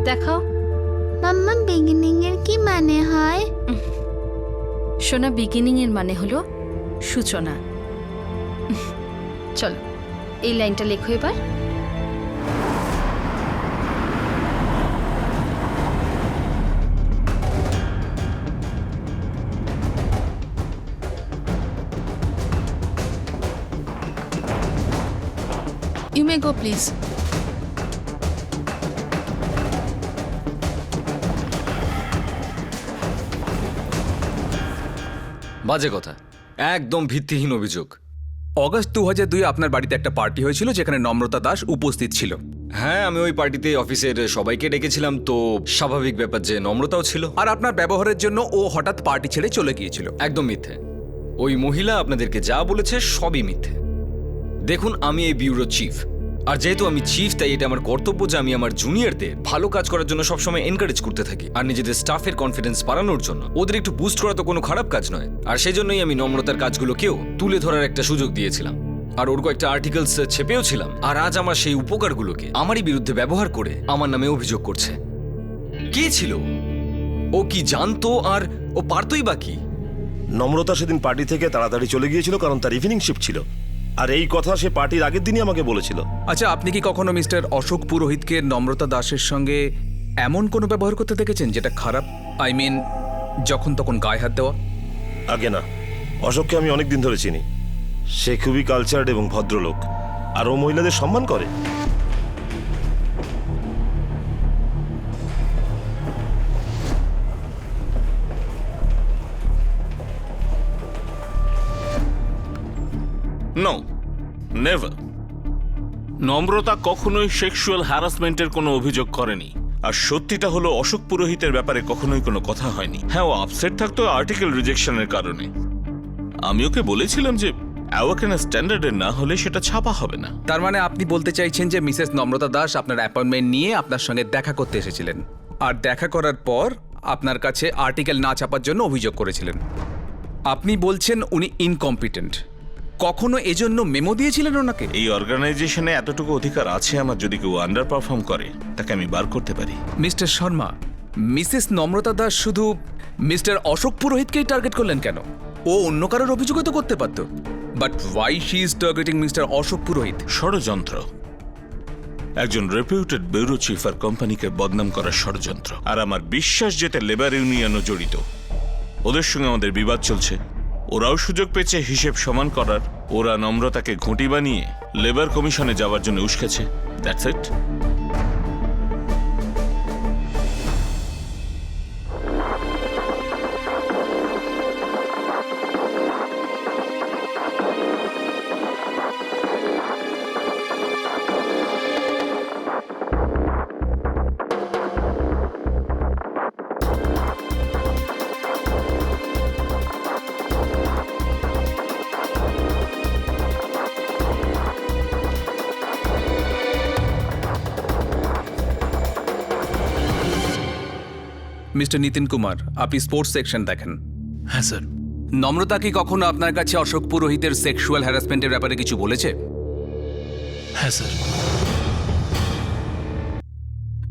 দেখাও। মাম্মা বিগিনিং এর কি মানে হয়? সোনা, বিগিনিং এর মানে হলো সূচনা। চলো এই লাইনটা লেখো এবার। You may go please. বাজে কথা, একদম ভিত্তিহীন অভিযোগ। অগস্ট 2002 আপনার বাড়িতে একটা পার্টি হয়েছিল যেখানে নম্রতা দাস উপস্থিত ছিল। হ্যাঁ, আমি ওই পার্টিতে অফিসের সবাইকে ডেকেছিলাম, তো স্বাভাবিক ব্যাপার যে নম্রতাও ছিল। আর আপনার ব্যবহারের জন্য ও হঠাৎ পার্টি ছেড়ে চলে গিয়েছিল। একদম মিথ্যে। ওই মহিলা আপনাদেরকে যা বলেছে সবই মিথ্যে। দেখুন, আমি এই ব্যুরো চিফ, আর যেহেতু আমি চিফ তাই এটা আমার কর্তব্য যে আমি আমার জুনিয়রদের ভালো কাজ করার জন্য সবসময় এনকারেজ করতে থাকি, আর নিজেদের স্টাফের কনফিডেন্স বাড়ানোর জন্য ওদের একটু বুস্ট করা তো কোনো খারাপ কাজ নয়। আর সেই জন্যই আমি নম্রতার কাজগুলোকেও তুলে ধরার একটা সুযোগ দিয়েছিলাম, আর ওর কয়েকটা আর্টিকেলস ছেপেও ছিলাম। আর আজ আমার সেই উপকারগুলোকে আমারই বিরুদ্ধে ব্যবহার করে আমার নামে অভিযোগ করছে। কে ছিল ও? কি জানতো? আর ও পারতই বা কি? নম্রতা সেদিন পার্টি থেকে তাড়াতাড়ি চলে গিয়েছিল কারণ তার ইভিনিং শিফট ছিল, আর এই কথা সে পার্টির আগের দিনই আমাকে বলেছিল। আচ্ছা, আপনি কি কখনো মিস্টার অশোক পুরোহিতকে নম্রতা দাসের সঙ্গে এমন কোনো ব্যবহার করতে দেখেছেন যেটা খারাপ? আই মিন, যখন তখন গায়ে হাত দেওয়া? আগে না, অশোককে আমি অনেক দিন ধরে চিনি। সে খুবই কালচার্ড এবং ভদ্রলোক, আর ও মহিলাদের সম্মান করে। No, never. নম্রতা কখনোই সেক্সুয়াল হ্যারাসমেন্টের কোনো অভিযোগ করেনি। আর সত্যিটা হলো অশোক পুরোহিতের ব্যাপারে কখনোই কোনো কথা হয়নি। হ্যাঁ, ও আপসেট থাকতো আর্টিকেল রিজেকশনের কারণে। আমি ওকে বলেছিলাম যে অ্যাওয়ারনেস স্ট্যান্ডার্ডের না হলে সেটা ছাপা হবে না। তার মানে আপনি বলতে চাইছেন যে মিসেস নম্রতা দাস আপনার অ্যাপয়েন্টমেন্ট নিয়ে আপনার সঙ্গে দেখা করতে এসেছিলেন, আর দেখা করার পর আপনার কাছে আর্টিকেল না ছাপার জন্য অভিযোগ করেছিলেন। আপনি বলছেন উনি ইনকম্পিটেন্ট। কখনো এজন্য মেমো দিয়েছিলেন ওনাকে? এই অর্গানাইজেশনে এতটুকু অধিকার আছে আমার, যদি কেউ আন্ডার পারফর্ম করে তাকে আমি বার করতে পারি। মিস্টার শর্মা, মিসেস নম্রতা দাস শুধু মিস্টার অশোক পুরোহিতকেই টার্গেট করলেন কেন? ও অন্য কারোর অভিযোগও তো করতে পারত। But why she is targeting mister Ashok Purohit? ষড়যন্ত্র। একজন রেপিউটেড ব্যুরো চিফ আর কোম্পানিকে বদনাম করার ষড়যন্ত্র। আর আমার বিশ্বাস যেতে লেবার ইউনিয়নও জড়িত। ওদের সঙ্গে আমাদের বিবাদ চলছে, ওরাও সুযোগ পেয়েছে হিসেব সমান করার। ওরা নম্রতাকে ঘুঁটি বানিয়ে লেবার কমিশনে যাওয়ার জন্য উস্কেছে। That's it. Mister Nitin Kumar, আপনি স্পোর্টস সেকশন দেখেন। হ্যাঁ স্যার। নম্রতা কি কখনো আপনার কাছে অশোক পুরোহিতের সেক্সুয়াল হ্যারাসমেন্টের ব্যাপারে কিছু বলেছে? হ্যাঁ স্যার।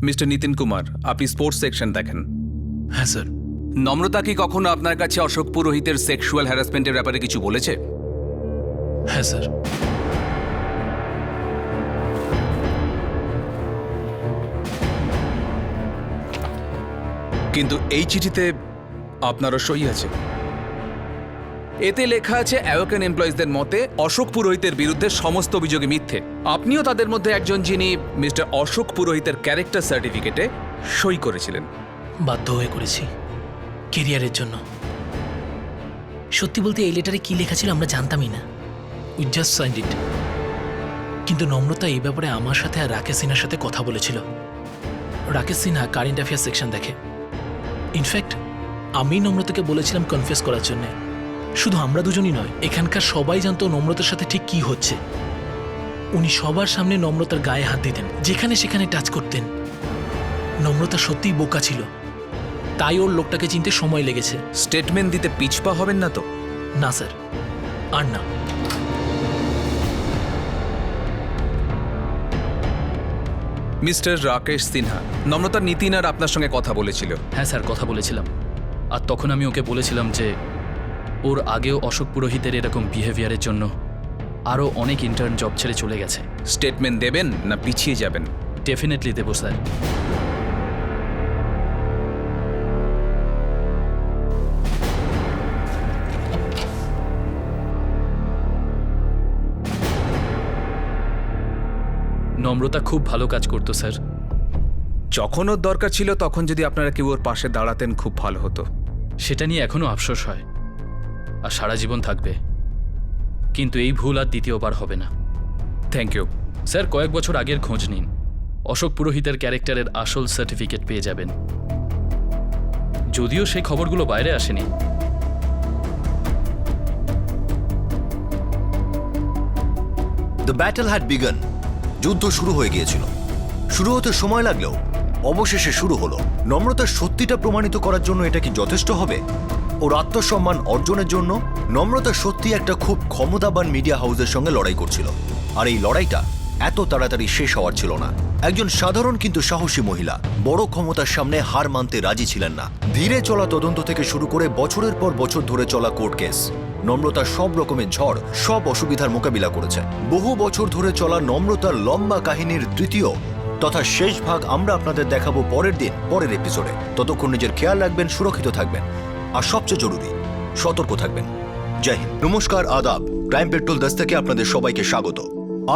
মিস্টার নিতিন কুমার, আপনি স্পোর্টস সেকশন দেখেন। হ্যাঁ স্যার। নম্রতা কি কখনো আপনার কাছে অশোক পুরোহিতের সেক্সুয়াল হ্যারাসমেন্টের ব্যাপারে কিছু বলেছে? হ্যাঁ স্যার। কিন্তু এই চিঠিতে আপনারও সই আছে। এতে লেখা আছে অ্যাওয়াকেন এমপ্লয়িজদের মতে অশোক পুরোহিতের বিরুদ্ধে সমস্ত অভিযোগে মিথ্যে। আপনিও তাদের মধ্যে একজন যিনি মিস্টার অশোক পুরোহিতের ক্যারেক্টার সার্টিফিকেটে সই করেছিলেন। বাধ্য হয়ে করেছি, কেরিয়ারের জন্য। সত্যি বলতে এই লেটারে কি লেখা ছিল আমরা জানতামই না, উই জাস্ট সাইন্ড ইট। কিন্তু নম্রতা এই ব্যাপারে আমার সাথে আর রাকেশ সিনহার সাথে কথা বলেছিল। Rakesh Sinha current affairs section দেখে। ইনফ্যাক্ট আমি নম্রতাকে বলেছিলাম কনফেস করার জন্য। শুধু আমরা দুজনই নয়, এখানকার সবাই জানতো নম্রতার সাথে ঠিক কি হচ্ছে। উনি সবার সামনে নম্রতার গায়ে হাত দিতেন, যেখানে সেখানে টাচ করতেন। নম্রতা সত্যিই বোকা ছিল, তাই ওর লোকটাকে চিনতে সময় লেগেছে। স্টেটমেন্ট দিতে পিছপা হবেন না তো? না স্যার, আর না। মিস্টার রাকেশ সিনহা, নম্রতা নিতিন আর আপনার সঙ্গে কথা বলেছিল। হ্যাঁ স্যার, কথা বলেছিলাম। আর তখন আমি ওকে বলেছিলাম যে ওর আগেও অশোক পুরোহিতের এরকম বিহেভিয়ারের জন্য আরও অনেক ইন্টার্ন জব ছেড়ে চলে গেছে। স্টেটমেন্ট দেবেন না পিছিয়ে যাবেন? ডেফিনেটলি দেবো স্যার। নম্রতা খুব ভালো কাজ করতো স্যার। যখন ওর দরকার ছিল তখন যদি আপনারা কেউ ওর পাশে দাঁড়াতেন খুব ভালো হতো। সেটা নিয়ে এখনও আফসোস হয়, আর সারা জীবন থাকবে। কিন্তু এই ভুল আর দ্বিতীয়বার হবে না। Thank you sir. কয়েক বছর আগের খোঁজ নিন, অশোক পুরোহিতের ক্যারেক্টারের আসল সার্টিফিকেট পেয়ে যাবেন। যদিও সেই খবরগুলো বাইরে আসেনি। The battle had begun. যুদ্ধ শুরু হয়ে গিয়েছিল। শুরু হতে সময় লাগলেও অবশেষে শুরু হলো। নম্রতার সত্যিটা প্রমাণিত করার জন্য এটা কি যথেষ্ট হবে? ওর আত্মসম্মান অর্জনের জন্য নম্রতা সত্যি একটা খুব ক্ষমতাবান মিডিয়া হাউসের সঙ্গে লড়াই করছিল। আর এই লড়াইটা এত তাড়াতাড়ি শেষ হওয়ার ছিল না। একজন সাধারণ কিন্তু সাহসী মহিলা বড় ক্ষমতার সামনে হার মানতে রাজি ছিলেন না। ধীরে চলা তদন্ত থেকে শুরু করে বছরের পর বছর ধরে চলা কোর্ট কেস, নম্রতা সব রকমের ঝড়, সব অসুবিধার মোকাবিলা করেছে। বহু বছর ধরে চলা নম্রতার লম্বা কাহিনীর তৃতীয় তথা শেষ ভাগ আমরা আপনাদের দেখাবো পরের দিন, পরের এপিসোডে। ততক্ষণ নিজের খেয়াল রাখবেন, সুরক্ষিত থাকবেন, আর সবচেয়ে জরুরি সতর্ক থাকবেন। জয় হিন্দ। নমস্কার, আদাব। ক্রাইম পেট্রোল 10 থেকে আপনাদের সবাইকে স্বাগত।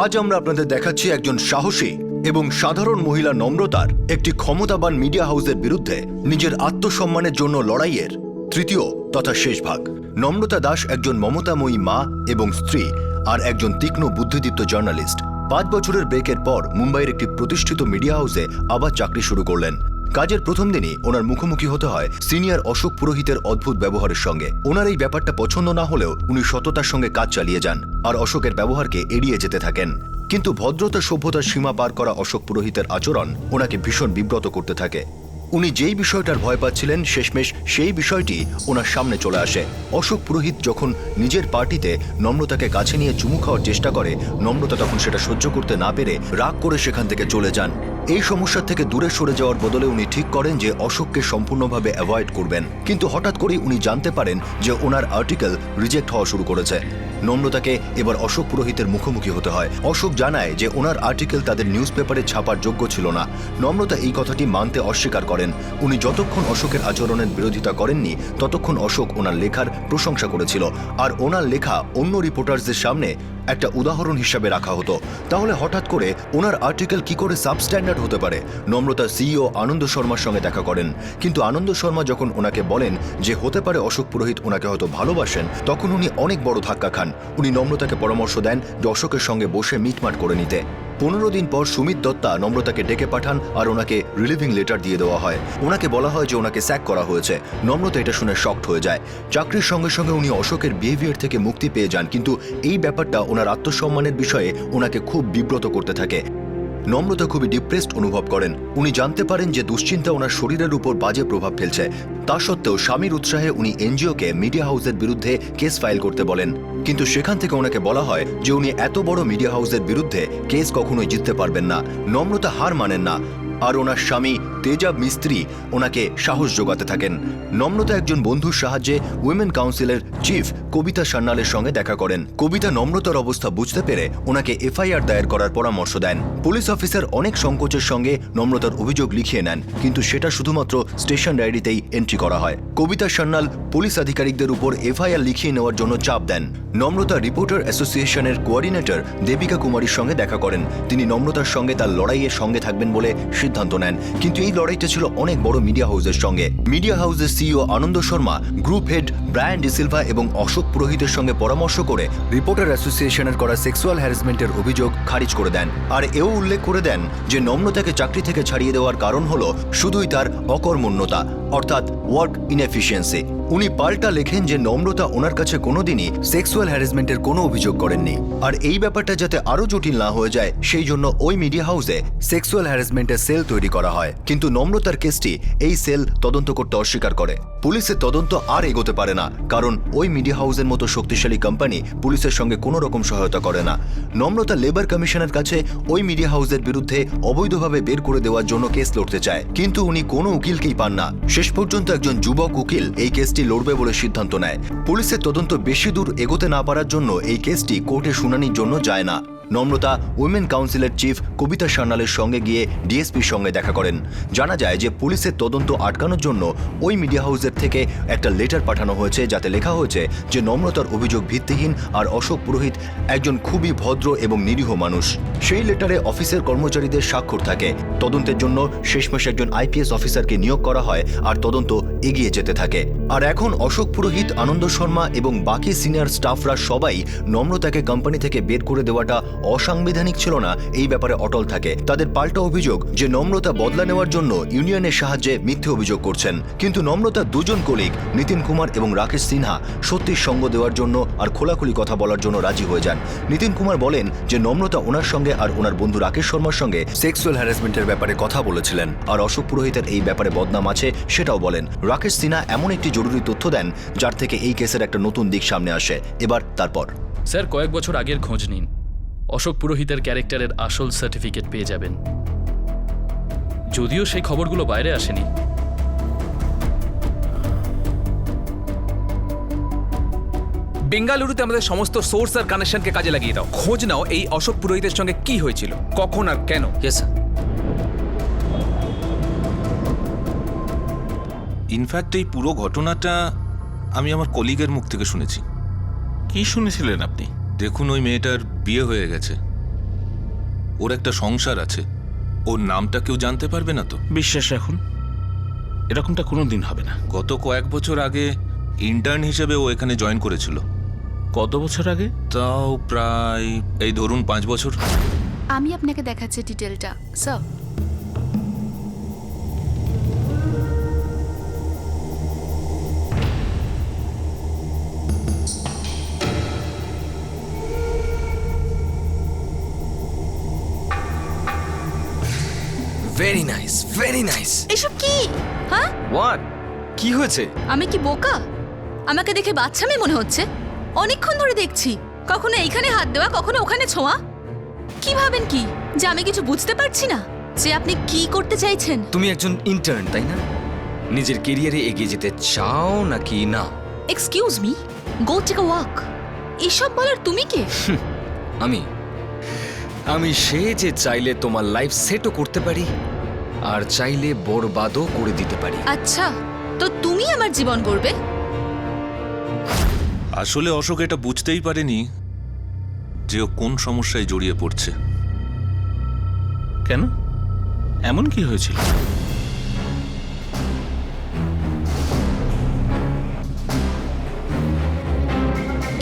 আজ আমরা আপনাদের দেখাচ্ছি একজন সাহসী এবং সাধারণ মহিলা নম্রতার একটি ক্ষমতাবান মিডিয়া হাউসের বিরুদ্ধে নিজের আত্মসম্মানের জন্য লড়াইয়ের তৃতীয় তথা শেষ ভাগ। নম্রতা দাস একজন মমতাময়ী মা এবং স্ত্রী, আর একজন তীক্ষ্ণ বুদ্ধিদীপ্ত জার্নালিস্ট। 5 বছরের ব্রেকের পর মুম্বাইয়ের একটি প্রতিষ্ঠিত মিডিয়া হাউসে আবার চাকরি শুরু করলেন। কাজের প্রথম দিনই ওনার মুখোমুখি হতে হয় সিনিয়র অশোক পুরোহিতের অদ্ভুত ব্যবহারের সঙ্গে। ওনার এই ব্যাপারটা পছন্দ না হলেও উনি সততার সঙ্গে কাজ চালিয়ে যান আর অশোকের ব্যবহারকে এড়িয়ে যেতে থাকেন। কিন্তু ভদ্রতা সভ্যতার সীমা পার করা অশোক পুরোহিতের আচরণ ওনাকে ভীষণ বিব্রত করতে থাকে। উনি যেই বিষয়টার ভয় পাচ্ছিলেন শেষমেশ সেই বিষয়টি ওনার সামনে চলে আসে। অশোক পুরোহিত যখন নিজের পার্টিতে নম্রতাকে কাছে নিয়ে চুমু খাওয়ার চেষ্টা করে, নম্রতা তখন সেটা সহ্য করতে না পেরে রাগ করে সেখান থেকে চলে যান। এই সমস্যা থেকে দূরে সরে যাওয়ার বদলে উনি ঠিক করেন যে অশোককে সম্পূর্ণভাবে অ্যাভয়েড করবেন। কিন্তু হঠাৎ করেই উনি জানতে পারেন যে ওনার আর্টিকেল রিজেক্ট হওয়া শুরু করেছে। নম্রতাকে এবার অশোক পুরোহিতের মুখোমুখি হতে হয়। অশোক জানায় যে ওনার আর্টিকেল তাদের নিউজ পেপারে ছাপার যোগ্য ছিল না। নম্রতা এই কথাটি মানতে অস্বীকার করেন। উনি যতক্ষণ অশোকের আচরণের বিরোধিতা করেননি ততক্ষণ অশোক ওনার লেখার প্রশংসা করেছিল, আর ওনার লেখা অন্য রিপোর্টারদের সামনে একটা উদাহরণ হিসাবে রাখা হতো। তাহলে হঠাৎ করে ওনার আর্টিকেল কি করে সাবস্ট্যান্ডার্ড হতে পারে? নম্রতা সিইও আনন্দ শর্মার সঙ্গে দেখা করেন, কিন্তু আনন্দ শর্মা যখন ওনাকে বলেন যে হতে পারে অশোক পুরোহিত ওনাকে হয়তো ভালোবাসেন, তখন উনি অনেক বড় ধাক্কা খান। উনি নম্রতাকে পরামর্শ দেন যে অশোকের সঙ্গে বসে মিটমাট করে নিতে। 15 দিন পর সুমিত দত্তা নম্রতাকে ডেকে পাঠান আর ওনাকে রিলিভিং লেটার দিয়ে দেওয়া হয়। ওনাকে বলা হয় যে ওনাকে স্যাক করা হয়েছে। নম্রতা এটা শুনে শকড হয়ে যায়। চাকরির সঙ্গে সঙ্গে উনি অশোকের বিহেভিয়ার থেকে মুক্তি পেয়ে যান, কিন্তু এই ব্যাপারটা ওনার আত্মসম্মানের বিষয়ে ওনাকে খুব বিব্রত করতে থাকে। নম্রতা খুবই ডিপ্রেসড অনুভব করেন। উনি জানতে পারেন যে দুশ্চিন্তা ওনার শরীরের উপর বাজে প্রভাব ফেলছে। তা সত্ত্বেও স্বামীর উৎসাহে উনি এনজিওকে মিডিয়া হাউসের বিরুদ্ধে কেস ফাইল করতে বলেন, কিন্তু সেখান থেকে ওনাকে বলা হয় যে উনি এত বড় মিডিয়া হাউসের বিরুদ্ধে কেস কখনোই জিততে পারবেন না। নম্রতা হার মানেন না, আর ওনার স্বামী তেজাব মিস্ত্রি ওনাকে সাহস যোগাতে থাকেন। নম্রতা একজন বন্ধুর সাহায্যে উইমেন কাউন্সিলের চিফ কবিতা সান্যালের সঙ্গে দেখা করেন। কবিতা নম্রতার অবস্থা বুঝতে পেরে ওনাকে এফআইআর দায়ের করার পরামর্শ দেন। পুলিশ অফিসার অনেক সংকোচের সঙ্গে নম্রতার অভিযোগ লিখিয়ে নেন, কিন্তু সেটা শুধুমাত্র স্টেশন ডায়েরিতেই এন্ট্রি করা হয়। কবিতা সান্যাল পুলিশ আধিকারিকদের উপর এফআইআর লিখিয়ে নেওয়ার জন্য চাপ দেন। নম্রতা রিপোর্টার অ্যাসোসিয়েশনের কোঅর্ডিনেটর দেবিকা কুমারীর সঙ্গে দেখা করেন। তিনি নম্রতার সঙ্গে তার লড়াইয়ের সঙ্গে থাকবেন বলে সিদ্ধান্ত নেন, কিন্তু এই লড়াইটা ছিল অনেক বড় মিডিয়া হাউসের সঙ্গে। মিডিয়া হাউসের CEO Anand Sharma group head Brian D'Silva এবং অশোক পুরোহিতের সঙ্গে পরামর্শ করে রিপোর্টার অ্যাসোসিয়েশনের করা সেক্সুয়াল হ্যারাসমেন্টের অভিযোগ খারিজ করে দেন, আর এও উল্লেখ করে দেন যে নম্রতাকে চাকরি থেকে ছাড়িয়ে দেওয়ার কারণ হলো শুধুই তার অকর্মণ্যতা, অর্থাৎ ওয়ার্ক ইনএফিসিয়েন্সি। উনি পাল্টা লেখেন যে নম্রতা ওনার কাছে কোনোদিনই সেক্সুয়াল হ্যারাসমেন্টের কোনো অভিযোগ করেননি, আর এই ব্যাপারটা যাতে আরো জটিল না হয়ে যায় সেই জন্য ওই মিডিয়া হাউসে সেক্সুয়াল হ্যারাসমেন্টের সেল তৈরি করা হয়। কিন্তু নম্রতার কেসটি এই সেল তদন্ত করতে অস্বীকার করে। পুলিশের তদন্ত আর এগোতে পারে না, কারণ ওই মিডিয়া হাউসের মতো শক্তিশালী কোম্পানি পুলিশের সঙ্গে কোনো রকম সহায়তা করে না। নম্রতা লেবার কমিশনের কাছে ওই মিডিয়া হাউসের বিরুদ্ধে অবৈধভাবে বের করে দেওয়ার জন্য কেস লড়তে চায়, কিন্তু উনি কোনো উকিলকেই পান না। শেষ পর্যন্ত একজন যুবক উকিল এই কেসটি লড়বে বলে সিদ্ধান্ত নেয়। পুলিশের তদন্ত বেশি দূর এগোতে না পারার জন্য এই কেসটি কোর্টে শুনানির জন্য যায় না। নম্রতা উইমেন কাউন্সিলের চিফ কবিতা সান্যালের সঙ্গে গিয়ে ডিএসপির সঙ্গে দেখা করেন। জানা যায় যে পুলিশের তদন্ত আটকানোর জন্য ওই মিডিয়া হাউসের থেকে একটা লেটার পাঠানো হয়েছে, যাতে লেখা হয়েছে যে নম্রতার অভিযোগ ভিত্তিহীন আর অশোক পুরোহিত একজন খুবই ভদ্র এবং নিরীহ মানুষ। সেই লেটারে অফিসের কর্মচারীদের স্বাক্ষর থাকে। তদন্তের জন্য শেষমেশ একজন আইপিএস অফিসারকে নিয়োগ করা হয় আর তদন্ত এগিয়ে যেতে থাকে। আর এখন অশোক পুরোহিত, আনন্দ শর্মা এবং বাকি সিনিয়র স্টাফরা সবাই নম্রতাকে কোম্পানি থেকে বের করে দেওয়াটা অসাংবিধানিক ছিল না এই ব্যাপারে অটল থাকে। তাদের পাল্টা অভিযোগ যে নম্রতা বদলা নেওয়ার জন্য ইউনিয়নের সাহায্যে মিথ্যে অভিযোগ করছেন। কিন্তু নম্রতা দুজন কলিগ নিতিন কুমার এবং রাকেশ সিনহা সত্যির সঙ্গ দেওয়ার জন্য আর খোলাখুলি কথা বলার জন্য রাজি হয়ে যান। নিতিন কুমার বলেন যে নম্রতা ওনার সঙ্গে আর ওনার বন্ধু রাকেশ শর্মার সঙ্গে সেক্সুয়াল হ্যারাসমেন্টের ব্যাপারে কথা বলেছিলেন, আর অশোক পুরোহিতের এই ব্যাপারে বদনাম আছে সেটাও বলেন। রাকেশ সিনহা এমন একটি জরুরি তথ্য দেন যার থেকে এই কেসের একটা নতুন দিক সামনে আসে। এবার তারপর স্যার, কয়েক বছর আগের খোঁজ নিন, অশোক পুরোহিতের ক্যারেক্টারের আসল সার্টিফিকেট পেয়ে যাবেন। যদিও সেই খবরগুলো বাইরে আসেনি। বেঙ্গালুরুতে আমাদের সমস্ত সোর্স আর কানেকশনকে কাজে লাগিয়ে দাও। খোঁজ নাও এই অশোক পুরোহিতের সঙ্গে কি হয়েছিল, কখন আর কেন। Yes sir. ইনফ্যাক্ট এই পুরো ঘটনাটা আমি আমার কলিগের মুখ থেকে শুনেছি। কি শুনেছিলেন আপনি? দেখুন, ওই মেয়েটার বিয়ে হয়ে গেছে, ওর একটা সংসার আছে, ওর নামটা কেউ জানতে পারবে না তো। বিশ্বাস রাখুন, এরকমটা কোনো দিন হবে না। গত কয়েক বছর আগে ইন্টার্ন হিসেবে ও এখানে জয়েন করেছিল। কত বছর আগে? তাও প্রায় এই ধরুন 5 বছর। আমি আপনাকে দেখাচ্ছি ডিটেলটা sir. Very nice, very nice. এসব কি? হ্যাঁ, হোয়াট? কি হয়েছে? আমি কি বোকা? আমাকে দেখে বাচ্চা মেয়ে মনে হচ্ছে? অনেকক্ষণ ধরে দেখছি, কখনো এইখানে হাত দেওয়া, কখনো ওখানে ছোঁয়া। কি ভাবেন কি যে আমি কিছু বুঝতে পারছি না যে আপনি কি করতে চাইছেন? তুমি একজন ইন্টার্ন, তাই না? নিজের কেরিয়ারে এগিয়ে যেতে চাও নাকি না? Excuse me, go take a walk. এসব বলার তুমি কে? আমি সে যে চাইলে তোমার লাইফ সেটও করতে পারি আর চাইলে বরবাদও করে দিতে পারি। আচ্ছা, তো তুমি আমার জীবন গড়বে? আসলে অশোক এটা বুঝতেই পারেনি যে ও কোন সমস্যায় জড়িয়ে পড়ছে। কেন? এমন কি হয়েছিল?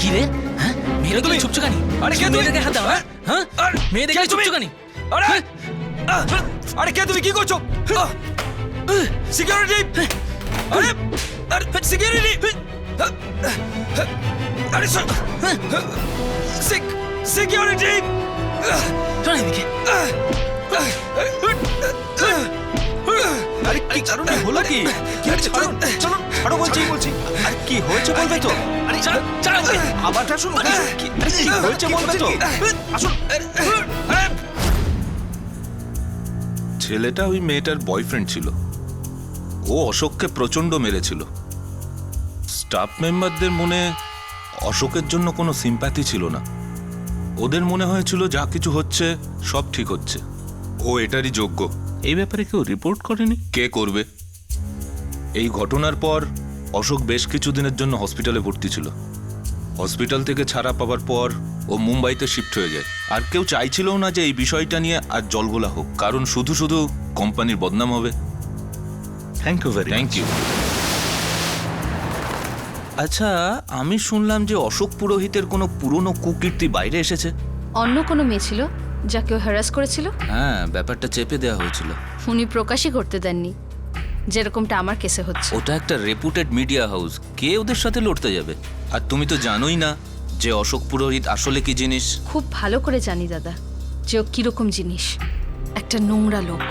কি রে? হ্যাঁ, মেয়েরা তুমি চুপচুপ কানি? আরে কে তুমি? মেয়েদেরকে হাত দাও, হ্যাঁ? হ্যাঁ, মেয়েদেরকে চুপচুপ কানি? আরে আরে কে তুমি? কি করছো? সিকিউরিটি! আরে আরে সিকিউরিটি! আরে সিকিউরিটি! শোন এদিকে। আরে কি কারণে হলো কি? কি হয়েছে? চলুন চলুন, আরো বলছি। আরে কি হয়েছে বলবে তো? আরে আবার আসুন। কি হয়েছে বলবে তো? আসুন। ছেলেটা ওই মেয়েটার বয়ফ্রেন্ড ছিল। ও অশোককে প্রচণ্ড মেরেছিল। স্টাফ মেম্বারদের মনে অশোকের জন্য কোনো সিম্প্যাথি ছিল না। ওদের মনে হয়েছিল যা কিছু হচ্ছে সব ঠিক হচ্ছে, ও এটারই যোগ্য। এই ব্যাপারে কেউ রিপোর্ট করেনি? কে করবে? এই ঘটনার পর অশোক বেশ কিছুদিনের জন্য হসপিটালে ভর্তি ছিল। হসপিটাল থেকে ছাড়া পাওয়ার পর ও মুম্বাইতে শিফট হয়ে যায়। আর কেউ চাইছিলও না যে এই বিষয়টা নিয়ে আর জলগোলা হোক, কারণ শুধু শুধু কোম্পানির বদনাম হবে। Thank you. আচ্ছা, আমি শুনলাম যে অশোক পুরোহিতের কোনো পুরনো কুকীর্তি বাইরে এসেছে। অন্য কোনো মেয়ে ছিল যাকে ও হ্যারাস করেছিল? হ্যাঁ, ব্যাপারটা চেপে দেওয়া হয়েছিল। উনি প্রকাশই করতে দেননি। যেরকমটা আমার কেসে হচ্ছে। ওটা একটা রেপুটেড মিডিয়া হাউস, কে ওদের সাথে লড়তে যাবে? আর তুমি তো জানোই না যে অশোক পুরোহিত আসলে কি জিনিস। খুব ভালো করে জানি দাদা যে ও কিরকম জিনিস। একটা নোংরা লোক,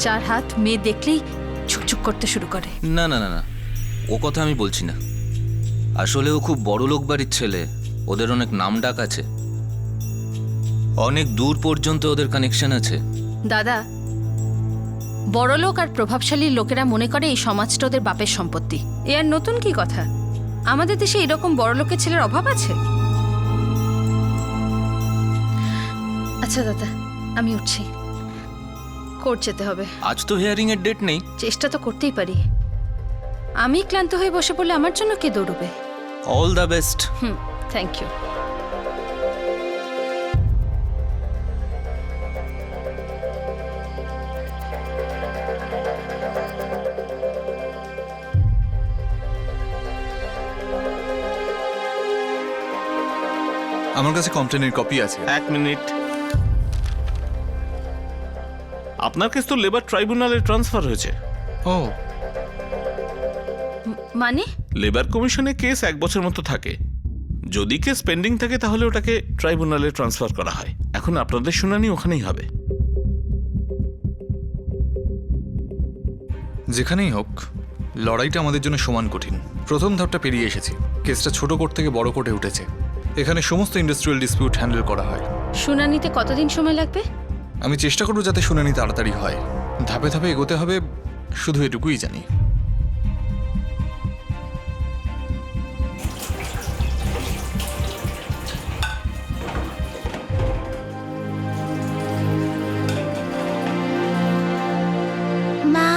চার হাত, মেয়ে দেখলেই ছুকছুক করতে শুরু করে। না না না না, ও কথা আমি বলছি না। আসলে ও খুব বড় লোক বাড়ির ছেলে, ওদের অনেক নাম ডাক আছে, অনেক দূর পর্যন্ত ওদের কানেকশন আছে। দাদা, বড়লোক আর প্রভাবশালী লোকেরা মনে করে এই সমাজটা ওদের বাপের সম্পত্তি। এ আর নতুন কি কথা? আমাদের দেশে এরকম বড়লোকের ছেলের অভাব আছে? আচ্ছা দাদা, আমি উঠছি, কোর্ট যেতে হবে। আজ তো হিয়ারিং এর ডেট নেই। চেষ্টা তো করতেই পারি। আমি ক্লান্ত হয়ে বসে পড়লে আমার জন্য কে দৌড়বে? All the best. Thank you. আমার কাছে কমপ্লেনের কপি আছে। 1 মিনিট। আপনার কেস তো লেবার ট্রাইব্যুনালে ট্রান্সফার হয়েছে। ও, মানে? লেবার কমিশনে কেস 1 বছর মতো থাকে। যদি কেস পেন্ডিং থাকে তাহলে ওটাকে ট্রাইব্যুনালে ট্রান্সফার করা হয়। এখন আপনাদের শুনানি ওখানেই হবে। যেখানেই হোক, লড়াইটা আমাদের জন্য সমান কঠিন। প্রথম ধাপটা পেরিয়ে এসেছি, কেসটা ছোট কোর্ট থেকে বড় কোর্টে উঠেছে। এখানে সমস্ত ইন্ডাস্ট্রিয়াল ডিসপিউট হ্যান্ডেল করা হয়। শুনানিতে কতদিন সময় লাগবে? আমি চেষ্টা করব যাতে শুনানি তাড়াতাড়ি হয়। ধাপে ধাপে এগোতে হবে, শুধু এটুকুই জানি। মা,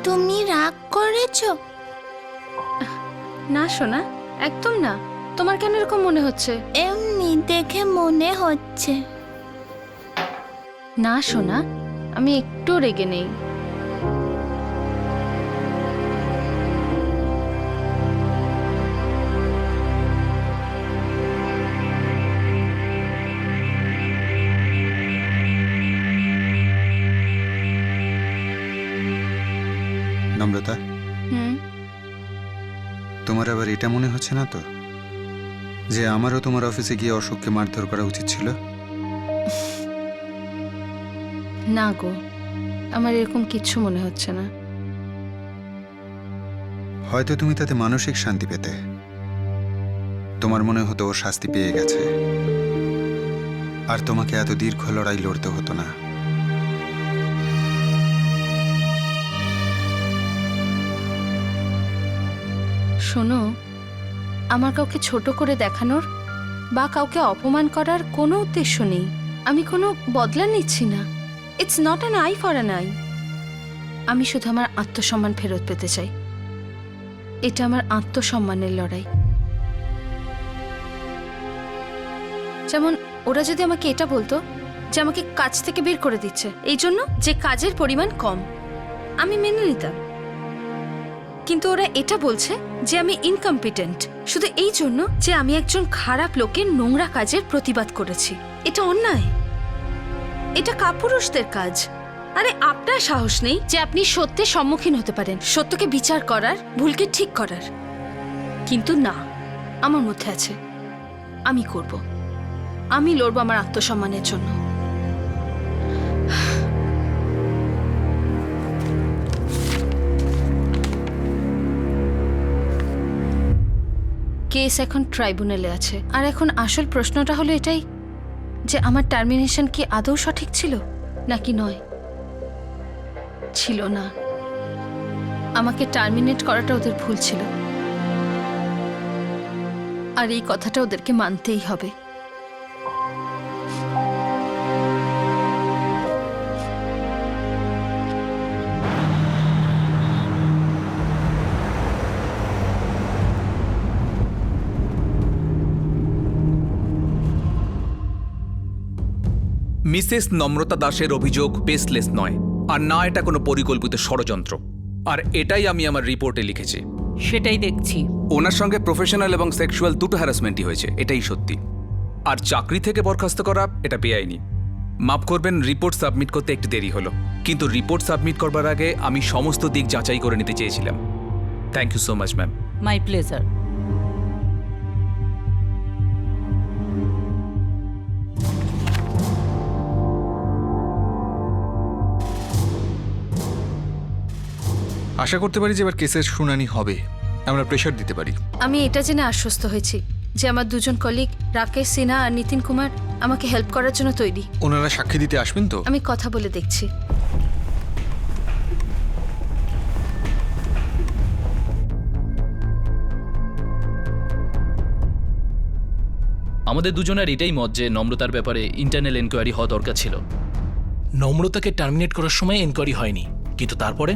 তুমি রাগ করেছো? না সোনা, একদম না। তোমার কেন এরকম মনে হচ্ছে? এমনি দেখে মনে হচ্ছে। না সোনা, আমি একটু রেগে নেই। নম্রতা, তোমার আবার এটা মনে হচ্ছে না তো যে আমারও তোমার অফিসে গিয়ে অশোককে মারধর করা উচিত ছিল? না গো, আমার এরকম কিচ্ছু মনে হচ্ছে না। হয়তো তুমি তাতে মানসিক শান্তি পেতে। তোমার মনে হতো ও শাস্তি পেয়ে গেছে, আর তোমাকে এত দীর্ঘ লড়াই লড়তে হতো না। শোনো, আমার কাউকে ছোট করে দেখানোর বা কাউকে অপমান করার কোনো উদ্দেশ্য নেই। আমি কোনো বদলা নিচ্ছি না। It's not an I for an I. আমি শুধু আমার আত্মসম্মান ফেরত পেতে চাই। এটা আমার আত্মসম্মানের লড়াই। যেমন ওরা যদি আমাকে এটা বলতো যে আমাকে কাজ থেকে বের করে দিচ্ছে এই জন্য যে কাজের পরিমাণ কম, আমি মেনে নিতাম। কিন্তু ওরা এটা বলছে যে আমি ইনকম্পিটেন্ট শুধু এই জন্য যে আমি একজন খারাপ লোকের নোংরা কাজের প্রতিবাদ করেছি। এটা অন্যায়। এটা কাপুরুষদের কাজ। আরে আপনার সাহস নেই যে আপনি সত্যের সম্মুখীন হতে পারেন, সত্যকে বিচার করার, ভুলকে ঠিক করার। কিন্তু না, আমার মধ্যে আছে। আমি করব। আমি লড়ব আমার আত্মসম্মানের জন্য। কেস এখন ট্রাইব্যুনালে আছে, আর এখন আসল প্রশ্নটা হলো এটাই যে আমার টার্মিনেশন কি আদৌ সঠিক ছিল নাকি নয়। ছিল না। আমাকে টার্মিনেট করাটা ওদের ভুল ছিল, আর এই কথাটা ওদেরকে মানতেই হবে। মিসেস নম্রতা দাসের অভিযোগ বেসলেস নয়, আর না এটা কোনো পরিকল্পিত ষড়যন্ত্র। আর এটাই আমি আমার রিপোর্টে লিখেছি। সেটাই দেখছি। ওনার সঙ্গে প্রফেশনাল এবং সেক্সুয়াল দুটো হ্যারাসমেন্টই হয়েছে, এটাই সত্যি। আর চাকরি থেকে বরখাস্ত করা এটা বেআইনি। মাফ করবেন, রিপোর্ট সাবমিট করতে একটু দেরি হলো, কিন্তু রিপোর্ট সাবমিট করবার আগে আমি সমস্ত দিক যাচাই করে নিতে চেয়েছিলাম। Thank you so much ma'am. My pleasure. আশা করতে পারি যে এবার কেসের শুনানি হবে, আমরা প্রেশার দিতে পারি। আমি এটা জেনে আশ্বস্ত হয়েছি যে আমার দুজন কলিগ রাকেশ সিনহা আর নিতিন কুমার আমাকে হেল্প করার জন্য তৈরি। ওনারা সাক্ষী দিতে আসবেন তো? আমি কথা বলে দেখছি। আমাদের দুজনের এটাই মত যে নম্রতার ব্যাপারে ইন্টারনাল এনকোয়ারি হওয়া দরকার ছিল। নম্রতাকে টার্মিনেট করার সময় এনকোয়ারি হয়নি, কিন্তু তারপরে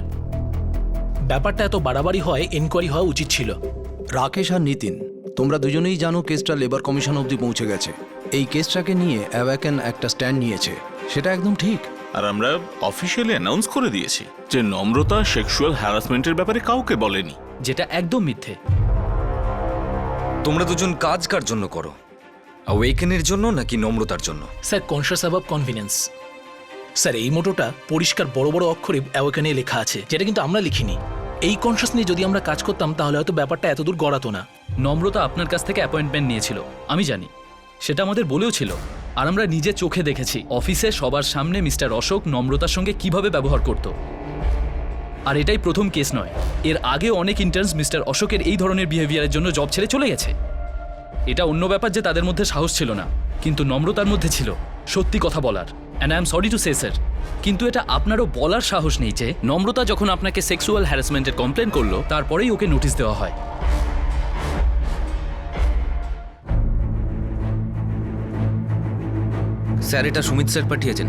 ব্যাপারটা এত বাড়াবাড়ি হয় এনকোয়ারি হওয়া উচিত ছিল। রাকেশ আর নিতিন, তোমরা দুজনেই জানো কেসটা লেবার কমিশন অবধি পৌঁছে গেছে। এই কেসটাকে নিয়ে অ্যাওয়াকেন একটা স্ট্যান্ড নিয়েছে, সেটা একদম ঠিক। আর আমরা অফিসিয়ালি অ্যানাউন্স করে দিয়েছি যে নম্রতা সেক্সুয়াল হ্যারাসমেন্টের ব্যাপারে কাউকে বলেনি, যেটা একদম মিথ্যে। তোমরা দুজন কাজ কার জন্য করো, অ্যাওয়েকেনের জন্য নাকি নম্রতার জন্য? Sir, conscious above confidence. Sir, এই মোটোটা পরিষ্কার বড় বড় অক্ষরে অ্যাওয়াকেনে লেখা আছে, যেটা কিন্তু আমরা লিখিনি। এই কনশাস নিয়ে যদি আমরা কাজ করতাম তাহলে হয়তো ব্যাপারটা এতদূর গড়াতো না। নম্রতা আপনার কাছ থেকে অ্যাপয়েন্টমেন্ট নিয়েছিল, আমি জানি, সেটা আমাদের বলেও ছিল। আর আমরা নিজে চোখে দেখেছি অফিসে সবার সামনে মিস্টার অশোক নম্রতার সঙ্গে কিভাবে ব্যবহার করত। আর এটাই প্রথম কেস নয়, এর আগে অনেক ইন্টার্নস মিস্টার অশোকের এই ধরনের বিহেভিয়ারের জন্য জব ছেড়ে চলে গেছে। এটা অন্য ব্যাপার যে তাদের মধ্যে সাহস ছিল না, কিন্তু নম্রতার মধ্যে ছিল সত্যি কথা বলার। And I am sorry to say sir, কিন্তু এটা আপনারও বলার সাহস নেই যে নম্রতা যখন আপনাকে সেক্সুয়াল হ্যারাসমেন্টের কমপ্লেন করলো তারপরেই ওকে নোটিশ দেওয়া হয়। স্যার, এটা সুমিত স্যার পাঠিয়েছেন।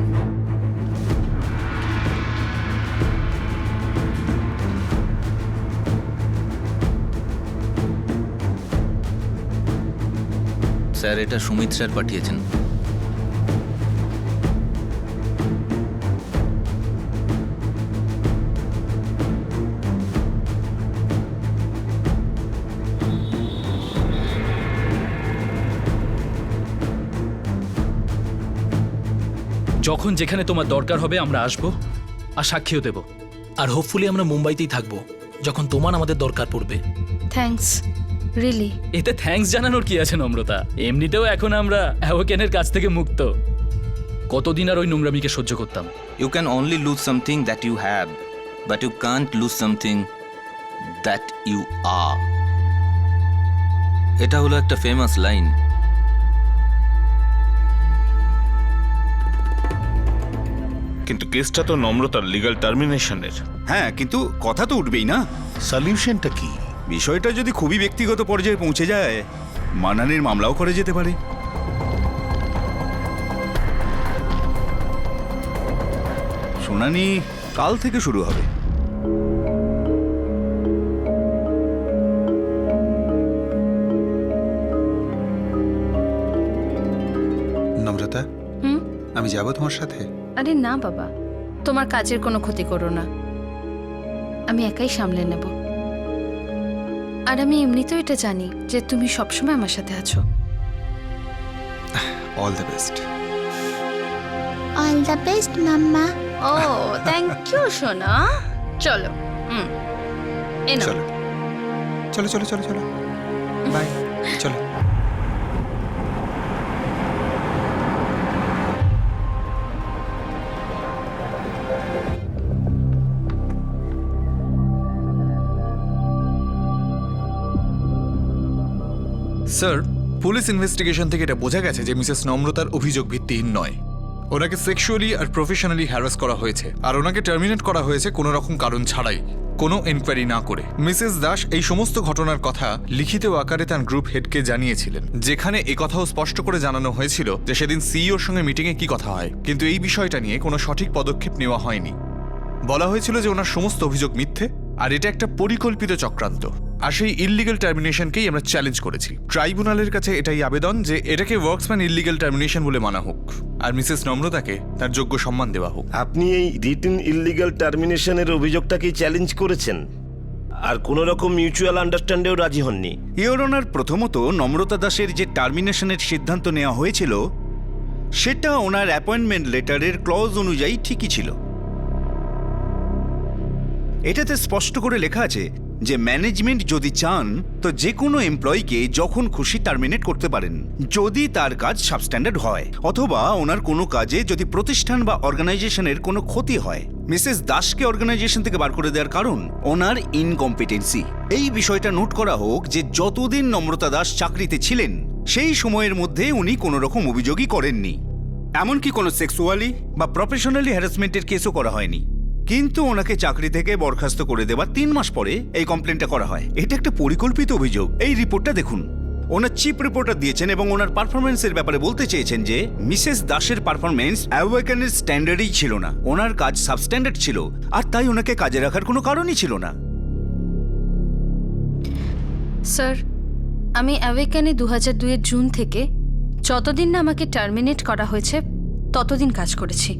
স্যার, এটা সুমিত স্যার পাঠিয়েছেন। যখন যেখানে তোমার দরকার হবে আমরা আসবো আর সাক্ষীও দেব। আর হোপফুলি আমরা মুম্বাইতেই থাকবো যখন তোমার আমাদের দরকার পড়বে। Thanks, really. এতে থ্যাঙ্কস জানানোর কি আছে নম্রতা? এমনিতেও এখন আমরা অ্যাওয়াকেনের কাছ থেকে মুক্ত। কতদিন আর ওই নোংরামিকে সহ্য করতাম? You can only lose something that you have, but you can't lose something that you are. এটা হলো একটা ফেমাস লাইন। কিন্তু কেসটা তো নম্রতার লিগ্যাল টার্মিনেশনের। হ্যাঁ, কিন্তু কথা তো উঠবেই না। সলিউশনটা কি? বিষয়টা যদি খুবই ব্যক্তিগত পর্যায়ে পৌঁছে যায়, মানহানির মামলাও করে যেতে পারে। শুনানি কাল থেকে শুরু হবে। নম্রতা, হুম? আমি যাব তোমার সাথে? আরে না বাবা, তোমার কাজের কোনো ক্ষতি করো না, আমি একাই সামলে নেব। আর আমি এমনিতেও এটা জানি যে তুমি সবসময় আমার সাথে আছো। All the best. All the best mamma. ও থ্যাংক ইউ সোনা। চলো, এনো। চলো চলো চলো চলো চলো, বাই, চলো। স্যার, পুলিশ ইনভেস্টিগেশন থেকে এটা বোঝা গেছে যে মিসেস নম্রতার অভিযোগ ভিত্তিহীন নয়। ওনাকে সেক্সুয়ালি আর প্রফেশনালি হ্যারাস করা হয়েছে, আর ওনাকে টার্মিনেট করা হয়েছে কোনো রকম কারণ ছাড়াই, কোনো এনকোয়ারি না করে। মিসেস দাস এই সমস্ত ঘটনার কথা লিখিত আকারে তার গ্রুপ হেডকে জানিয়েছিলেন, যেখানে কথাও স্পষ্ট করে জানানো হয়েছিল যে সেদিন সিইওর সঙ্গে মিটিংয়ে কি কথা হয়, কিন্তু এই বিষয়টা নিয়ে কোনো সঠিক পদক্ষেপ নেওয়া হয়নি। বলা হয়েছিল যে ওনার সমস্ত অভিযোগ মিথ্যে আর এটা একটা পরিকল্পিত চক্রান্ত। আর সেই ইললিগ্যাল টার্মিনেশনকেই আমরা চ্যালেঞ্জ করেছি। ট্রাইব্যুনালের কাছে এটাই আবেদন যে এটাকে ওয়ার্কসম্যান ইললিগ্যাল টার্মিনেশন বলে মানা হোক, আর মিসেস নম্রতাকে তার যোগ্য সম্মান দেওয়া হোক। আপনি এই রিটেন ইললিগ্যাল টার্মিনেশনের অভিযোগটাকেই চ্যালেঞ্জ করেছেন, আর কোনো রকম মিউচুয়াল আন্ডারস্ট্যান্ডেও রাজি হননি। ইওর অনার, প্রথমত নম্রতা দাসের যে টার্মিনেশনের সিদ্ধান্ত নেওয়া হয়েছিল সেটা ওনার অ্যাপয়েন্টমেন্ট লেটারের ক্লজ অনুযায়ী ঠিকই ছিল। এটাতে স্পষ্ট করে লেখা আছে যে ম্যানেজমেন্ট যদি চান তো যে কোনো এমপ্লয়িকে যখন খুশি টার্মিনেট করতে পারেন, যদি তার কাজ সাবস্ট্যান্ডার্ড হয় অথবা ওনার কোনো কাজে যদি প্রতিষ্ঠান বা অর্গানাইজেশনের কোনো ক্ষতি হয়। মিসেস দাসকে অর্গানাইজেশন থেকে বার করে দেওয়ার কারণ ওনার ইনকম্পিটেন্সি। এই বিষয়টা নোট করা হোক যে যতদিন নম্রতা দাস চাকরিতে ছিলেন সেই সময়ের মধ্যে উনি কোনো রকম অভিযোগই করেননি, এমনকি কোনো সেক্সুয়ালি বা প্রফেশনালি হ্যারাসমেন্টের কেসও করা হয়নি। কিন্তু ওনাকে চাকরি থেকে বরখাস্ত করে দেওয়ার 3 মাস পরে এই কমপ্লেনটা করা হয়। এটা একটা পরিকল্পিত অভিযোগ। এই রিপোর্টটা দেখুন, ওনার চিফ রিপোর্টার দিয়েছেন এবং ওনার পারফরমেন্সের ব্যাপারে বলতে চেয়েছেন যে মিসেস দাসের পারফরমেন্স অ্যাওয়েকেনের স্ট্যান্ডার্ডই ছিল না, ওনার কাজ সাবস্ট্যান্ডার্ড ছিল, আর তাই ওনাকে কাজে রাখার কোনো কারণই ছিল না। স্যার, আমি অ্যাওয়েকানে 2002-এর জুন থেকে যতদিন না আমাকে টার্মিনেট করা হয়েছে ততদিন কাজ করেছি।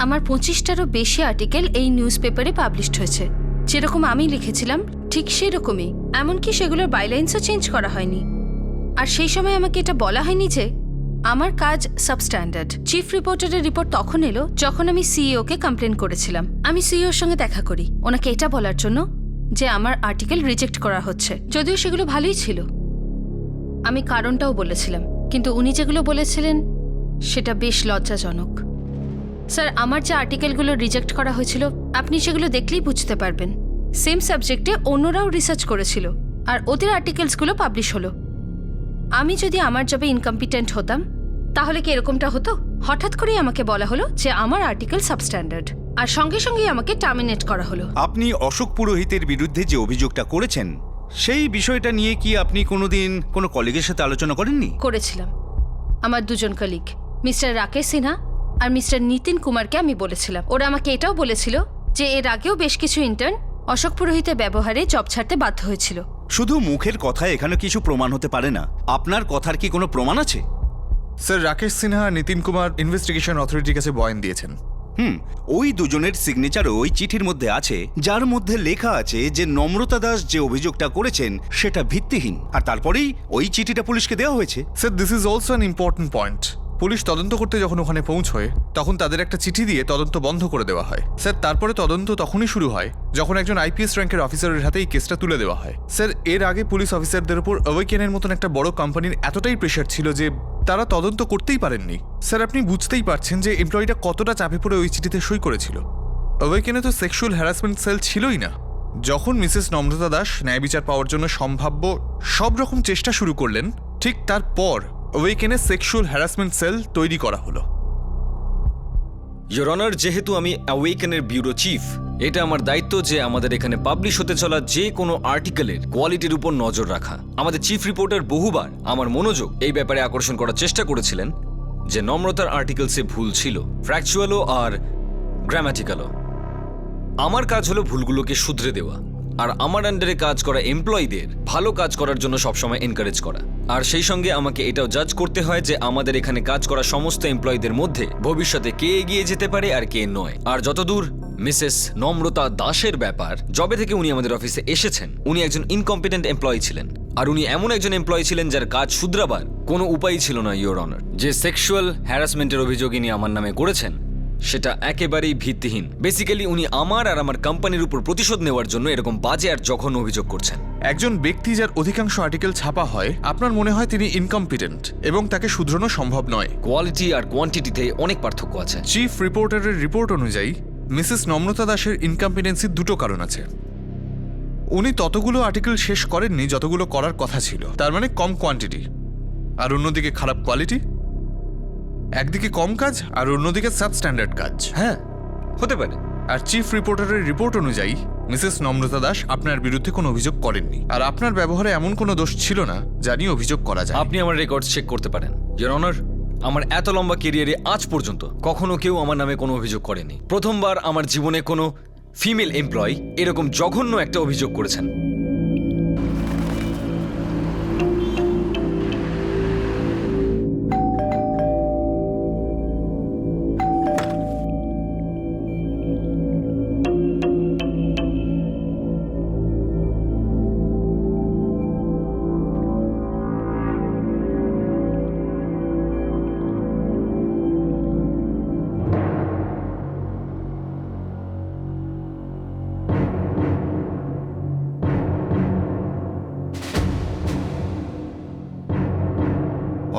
আমার 25টারও বেশি আর্টিকেল এই নিউজ পেপারে পাবলিশড হয়েছে। যেরকম আমি লিখেছিলাম ঠিক সেই রকমই, এমনকি সেগুলোর বাইলাইন্সও চেঞ্জ করা হয়নি। আর সেই সময় আমাকে এটা বলা হয়নি যে আমার কাজ সাবস্ট্যান্ডার্ড। চিফ রিপোর্টারের রিপোর্ট তখন এলো যখন আমি সিইওকে কমপ্লেন করেছিলাম। আমি সিইওর সঙ্গে দেখা করি ওনাকে এটা বলার জন্য যে আমার আর্টিকেল রিজেক্ট করা হচ্ছে, যদিও সেগুলো ভালোই ছিল। আমি কারণটাও বলেছিলাম, কিন্তু উনি যেগুলো বলেছিলেন সেটা বেশ লজ্জাজনক। স্যার, আমার যে আর্টিকেলগুলো রিজেক্ট করা হয়েছিল আপনি সেগুলো দেখলেই বুঝতে পারবেন। সেম সাবজেক্টে অন্যরাও রিসার্চ করেছিল আর ওদের আর্টিকেলসগুলো পাবলিশ হলো। আমি যদি আমার জবে ইনকম্পিটেন্ট হতাম তাহলে কি এরকমটা হতো? হঠাৎ করেই আমাকে বলা হলো যে আমার আর্টিকেল সাবস্ট্যান্ডার্ড আর সঙ্গে সঙ্গেই আমাকে টার্মিনেট করা হলো। আপনি অশোক পুরোহিতের বিরুদ্ধে যে অভিযোগটা করেছেন সেই বিষয়টা নিয়ে কি আপনি কোনোদিন কোনো কলিগের সাথে আলোচনা করেননি? করেছিলাম। আমার দুজন কলিগ মিস্টার রাকেশ সিনহা আর মিস্টার নিতিন কুমারকে আমি বলেছিলাম। ওরা আমাকে এটাও বলেছিল যে এর আগেও বেশ কিছু ইন্টার্ন অশোক পুরোহিতের ব্যবহারে জব ছাড়তে বাধ্য হয়েছিল। শুধু মুখের কথায় এখানে কিছু প্রমাণ হতে পারে না। আপনার কথার কি কোনো প্রমাণ আছে? স্যার, রাকেশ সিনহা আর নিতিন কুমার ইনভেস্টিগেশন অথরিটির কাছে বয়ান দিয়েছেন। ওই দুজনের সিগনেচারও ওই চিঠির মধ্যে আছে, যার মধ্যে লেখা আছে যে নম্রতা দাস যে অভিযোগটা করেছেন সেটা ভিত্তিহীন, আর তারপরেই ওই চিঠিটা পুলিশকে দেওয়া হয়েছে। Sir, this is also an important point. Police তদন্ত করতে যখন ওখানে পৌঁছয় তখন তাদের একটা চিঠি দিয়ে তদন্ত বন্ধ করে দেওয়া হয়। স্যার, তারপরে তদন্ত তখনই শুরু হয় যখন একজন আইপিএস র্যাঙ্কের অফিসারের হাতে এই কেসটা তুলে দেওয়া হয়। স্যার, এর আগে পুলিশ অফিসারদের উপর অ্যাওয়েকেনের মতন একটা বড় কোম্পানির এতটাই প্রেশার ছিল যে তারা তদন্ত করতেই পারেননি। স্যার, আপনি বুঝতেই পারছেন যে এমপ্লয়িটা কতটা চাপে পড়ে ওই চিঠিতে সই করেছিল। অ্যাওয়েকেনে তো সেক্সুয়াল হ্যারাসমেন্ট সেল ছিলই না। যখন মিসেস নম্রতা দাস ন্যায় বিচার পাওয়ার জন্য সম্ভাব্য সব রকম চেষ্টা শুরু করলেন, ঠিক তারপর অ্যাওয়েকেনে সেক্সুয়াল হ্যারাসমেন্ট সেল তৈরি করা হলো। ইয়োর অনার, যেহেতু আমি অ্যাওয়েকেনের ব্যুরো চিফ, এটা আমার দায়িত্ব যে আমাদের এখানে পাবলিশ হতে চলা যে কোনো আর্টিকেলের কোয়ালিটির উপর নজর রাখা। আমাদের চিফ রিপোর্টার বহুবার আমার মনোযোগ এই ব্যাপারে আকর্ষণ করার চেষ্টা করেছিলেন যে নম্রতার আর্টিকেলসে ভুল ছিল, ফ্র্যাকচুয়ালও আর গ্রামাটিক্যালও। আমার কাজ হলো ভুলগুলোকে শুধরে দেওয়া আর আমার আন্ডারে কাজ করা এমপ্লয়ীদের ভালো কাজ করার জন্য সবসময় এনকারেজ করা। আর সেই সঙ্গে আমাকে এটাও জাজ করতে হয় যে আমাদের এখানে কাজ করা সমস্ত এমপ্লয়ীদের মধ্যে ভবিষ্যতে কে এগিয়ে যেতে পারে আর কে নয়। আর যতদূর মিসেস নম্রতা দাসের ব্যাপার, যবে থেকে উনি আমাদের অফিসে এসেছেন উনি একজন ইনকম্পিটেন্ট এমপ্লয়ি ছিলেন, আর উনি এমন একজন এমপ্লয়ি ছিলেন যার কাজ শুধরাবার কোনো উপায় ছিল না। ইয়োর অনার, যে সেক্সুয়াল হ্যারাসমেন্টের অভিযোগ ইনি আমার নামে করেছেন সেটা একেবারেই ভিত্তিহীন। বেসিক্যালি উনি আমার আর আমার কোম্পানির উপর প্রতিশোধ নেওয়ার জন্য এরকম বাজে আর জঘন্য অভিযোগ করছেন। একজন ব্যক্তি যার অধিকাংশ আর্টিকেল ছাপা হয়, আপনার মনে হয় তিনি ইনকম্পিটেন্ট এবং তাকে শুধরানো সম্ভব নয়। কোয়ালিটি আর কোয়ান্টিটিতে অনেক পার্থক্য আছে। চিফ রিপোর্টারের রিপোর্ট অনুযায়ী মিসেস নম্রতা দাসের ইনকম্পিটেন্সির দুটো কারণ আছে। উনি ততগুলো আর্টিকেল শেষ করেননি যতগুলো করার কথা ছিল, তার মানে কম কোয়ান্টিটি, আর অন্যদিকে খারাপ কোয়ালিটি। একদিকে কম কাজ আর অন্যদিকে সাবস্ট্যান্ডার্ড কাজ। হ্যাঁ, হতে পারে। আর চিফ রিপোর্টারের রিপোর্ট অনুযায়ী মিসেস নম্রতা দাস আপনার বিরুদ্ধে কোনো অভিযোগ করেননি, আর আপনার ব্যবহারে এমন কোনো দোষ ছিল না যা নিয়ে অভিযোগ করা যায়। আপনি আমার রেকর্ড চেক করতে পারেন ইয়োর অনার। আমার এত লম্বা কেরিয়ারে আজ পর্যন্ত কখনো কেউ আমার নামে কোনো অভিযোগ করেনি। প্রথমবার আমার জীবনে কোনো ফিমেল এমপ্লয়ি এরকম জঘন্য একটা অভিযোগ করেছেন।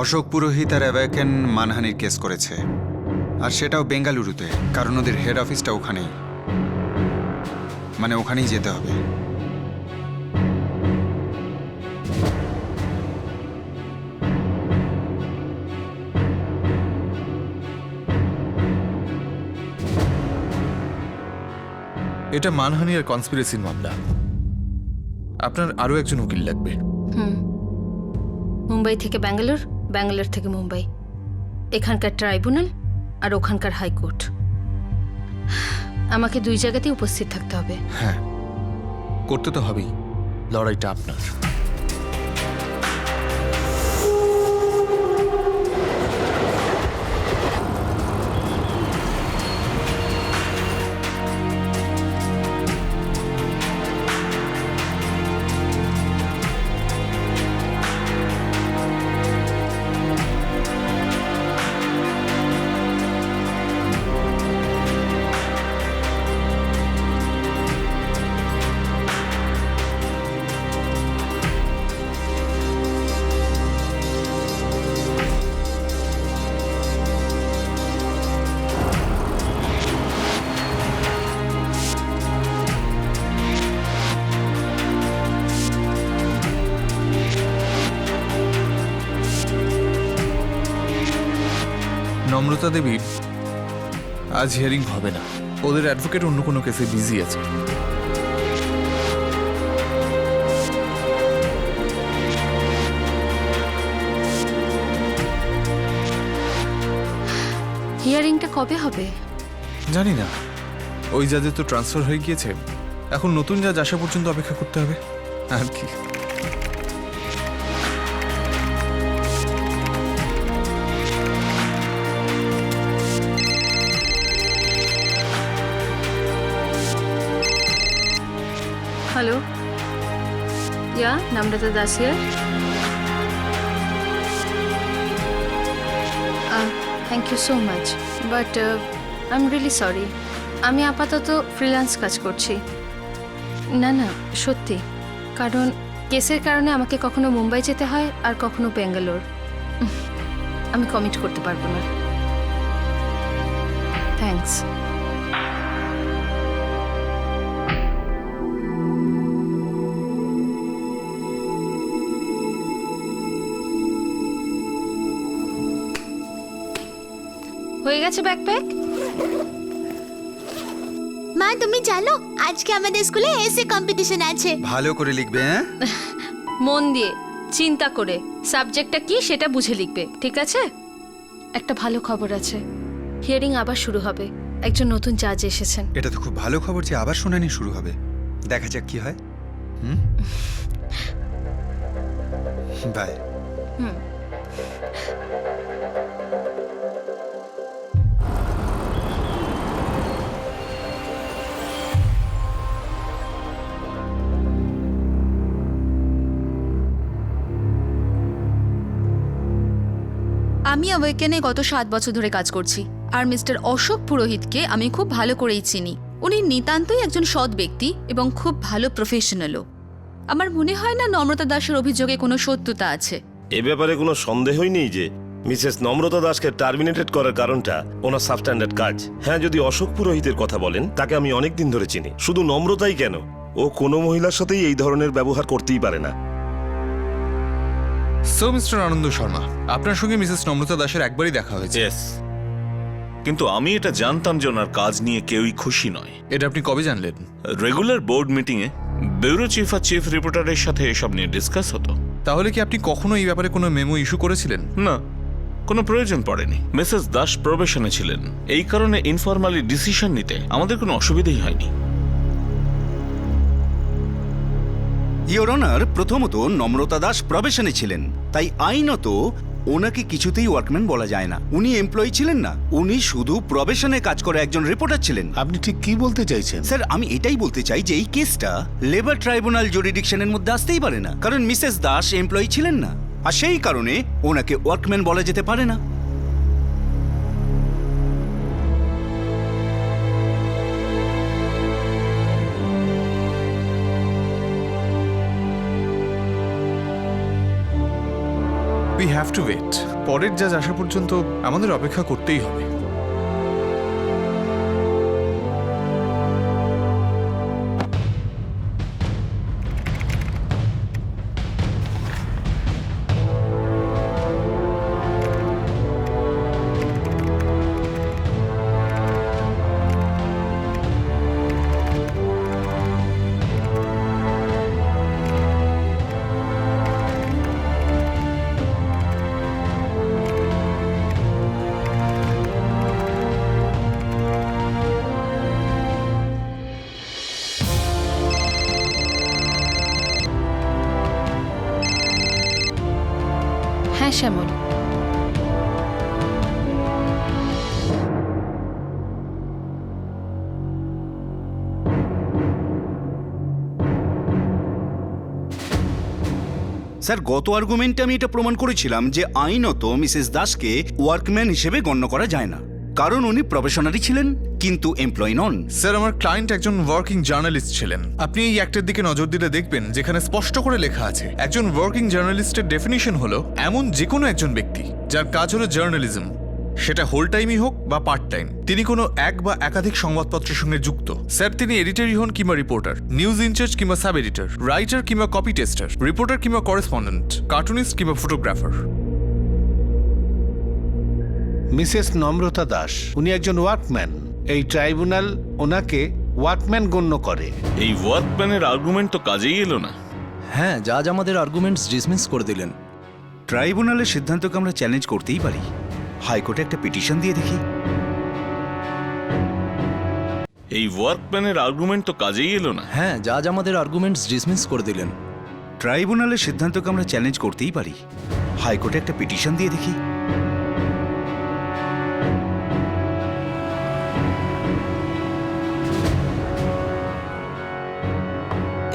অশোক পুরোহিত আর অ্যাওয়াকেন মানহানির কেস করেছে, আর সেটাও বেঙ্গালুরুতে, কারণ ওদের হেড অফিসটা ওখানেই, মানে ওখানেই যেতে হবে। এটা মানহানি আর কনস্পিরেসির মামলা। আপনার আরও একজন উকিল লাগবে। মুম্বাই থেকে ব্যাঙ্গালোর, ব্যাঙ্গালোর থেকে মুম্বাই, এখানকার ট্রাইব্যুনাল আর ওখানকার হাইকোর্ট, আমাকে 2 জায়গাতেই উপস্থিত থাকতে হবে। হ্যাঁ, করতে তো হবেই, লড়াইটা আপনার। নম্রতা দেবীর আজ হিয়ারিং হবে না, ওদের অ্যাডভোকেট অন্য কোনো কেসে বিজি আছে। হিয়ারিংটা কবে হবে? জানি না, ওই জাজের তো ট্রান্সফার হয়ে গিয়েছে, এখন নতুন জাজ আসা পর্যন্ত অপেক্ষা করতে হবে আর কি। Hello. Yeah, Namrata Das here. Thank you so much. But I'm really sorry. আমি আপাতত ফ্রিল্যান্স কাজ করছি। না না, সত্যি, কারণ কেসের কারণে আমাকে কখনো মুম্বাই যেতে হয় আর কখনো ব্যাঙ্গালোর। আমি কমিট করতে পারবো না। থ্যাঙ্কস। হয়ে গেছে ব্যাকপ্যাক? মা তুমি জানো আজকে আমাদের স্কুলে এসে কম্পিটিশন আছে। ভালো করে লিখবে, হ্যাঁ? মন দিয়ে, চিন্তা করে, সাবজেক্টটা কি সেটা বুঝে লিখবে, ঠিক আছে? একটা ভালো খবর আছে, হিয়ারিং আবার শুরু হবে, একজন নতুন জাজ এসেছেন। এটা তো খুব ভালো খবর যে আবার শুনানি শুরু হবে। দেখা যাক কি হয়। বাই। আমি অ্যাওয়েকেনে গত 7 বছর ধরে কাজ করছি, আর মিস্টার অশোক পুরোহিতকে আমি খুব ভালো করেই চিনি। উনি নিতান্তই একজন সৎ ব্যক্তি এবং খুব ভালো প্রফেশনালও। আমার মনে হয় না নম্রতা দাসের অভিযোগে কোনো সত্যতা আছে। এ ব্যাপারে কোনো সন্দেহই নেই যে মিসেস নম্রতা দাসকে টার্মিনেটেড করার কারণটা ওনার সাবস্ট্যান্ডার্ড কাজ। হ্যাঁ, যদি অশোক পুরোহিতের কথা বলেন, তাকে আমি অনেক দিন ধরে চিনি। শুধু নম্রতাই কেন, ও কোনো মহিলার সাথেই এই ধরনের ব্যবহার করতেই পারে না। সো মিস্টার আনন্দ শর্মা, আপনার সঙ্গে মিসেস নম্রতা দাসের একবারই দেখা হয়েছে। কিন্তু আমি এটা জানতাম যে ওনার কাজ নিয়ে কেউই খুশি নয়। এটা আপনি কবে জানলেন? রেগুলার বোর্ড মিটিংয়ে ব্যুরো চিফ আর চিফ রিপোর্টারের সাথে এসব নিয়ে ডিসকাস হতো। তাহলে কি আপনি কখনো এই ব্যাপারে কোনো মেমো ইস্যু করেছিলেন? না, কোনো প্রয়োজন পড়েনি। মিসেস দাস প্রবেশনে ছিলেন, এই কারণে ইনফরমালি ডিসিশন নিতে আমাদের কোনো অসুবিধাই হয়নি। ইয়োর অনার, প্রথমত নম্রতা দাস প্রবেশনে ছিলেন, তাই আইনত ওনাকে কিছুতেই ওয়ার্কম্যান বলা যায় না। উনি এমপ্লয়ি ছিলেন না, উনি শুধু প্রবেশনে কাজ করে একজন রিপোর্টার ছিলেন। আপনি ঠিক কি বলতে চাইছেন? স্যার, আমি এটাই বলতে চাই যে এই কেসটা লেবার ট্রাইব্যুনাল জুরিডিকশনের মধ্যে আসতেই পারে না, কারণ মিসেস দাস এমপ্লয়ি ছিলেন না, আর সেই কারণে ওনাকে ওয়ার্কম্যান বলা যেতে পারে না। We have have to wait. পরের জাজ আসা পর্যন্ত আমাদের অপেক্ষা করতেই হবে। হ্যাঁ শ্যামল, স্যার গত আর্গুমেন্টে আমি এটা প্রমাণ করেছিলাম যে আইনত মিসেস দাসকে ওয়ার্কম্যান হিসেবে গণ্য করা যায় না, কারণ উনি প্রফেশনালি ছিলেন কিন্তু এমপ্লয়ি নন। স্যার আমার ক্লায়েন্ট একজন ওয়ার্কিং জার্নালিস্ট ছিলেন। আপনি এই অ্যাক্টের দিকে নজর দিলে দেখবেন যেখানে স্পষ্ট করে লেখা আছে একজন ওয়ার্কিং জার্নালিস্টের ডেফিনিশন হলো এমন যে কোনো একজন ব্যক্তি যার কাজ হলো জার্নালিজম, সেটা হোল টাইমই হোক বা পার্ট টাইম। তিনি কোনো এক বা একাধিক সংবাদপত্রের সঙ্গে যুক্ত। স্যার তিনি এডিটরই হন কিংবা রিপোর্টার, নিউজ ইনচার্জ কিংবা সাব এডিটর, রাইটার কিংবা কপি টেস্টার, রিপোর্টার কিংবা করেসপন্ডেন্ট, কার্টুনিস্ট কিংবা ফটোগ্রাফার। মিসেস নম্রতা দাস উনি একজন ওয়ার্কম্যান। এই ট্রাইব্যুনাল ওনাকে ওয়ার্কম্যান গণ্য করে। এই ওয়ার্কম্যানের আর্গুমেন্ট তো কাজেই এলো না। হ্যাঁ, জাজ আমাদের আর্গুমেন্টস ডিসমিস করে দিলেন। ট্রাইব্যুনালের সিদ্ধান্তকে আমরা চ্যালেঞ্জ করতেই পারি। হাইকোর্টে একটা পিটিশন দিয়ে দেখি। এই ওয়ার্কম্যানের আর্গুমেন্ট তো কাজেই এলো না। হ্যাঁ, জাজ আমাদের আর্গুমেন্টস ডিসমিস করে দিলেন। ট্রাইব্যুনালের সিদ্ধান্তকে আমরা চ্যালেঞ্জ করতেই পারি। হাইকোর্টে একটা পিটিশন দিয়ে দেখি।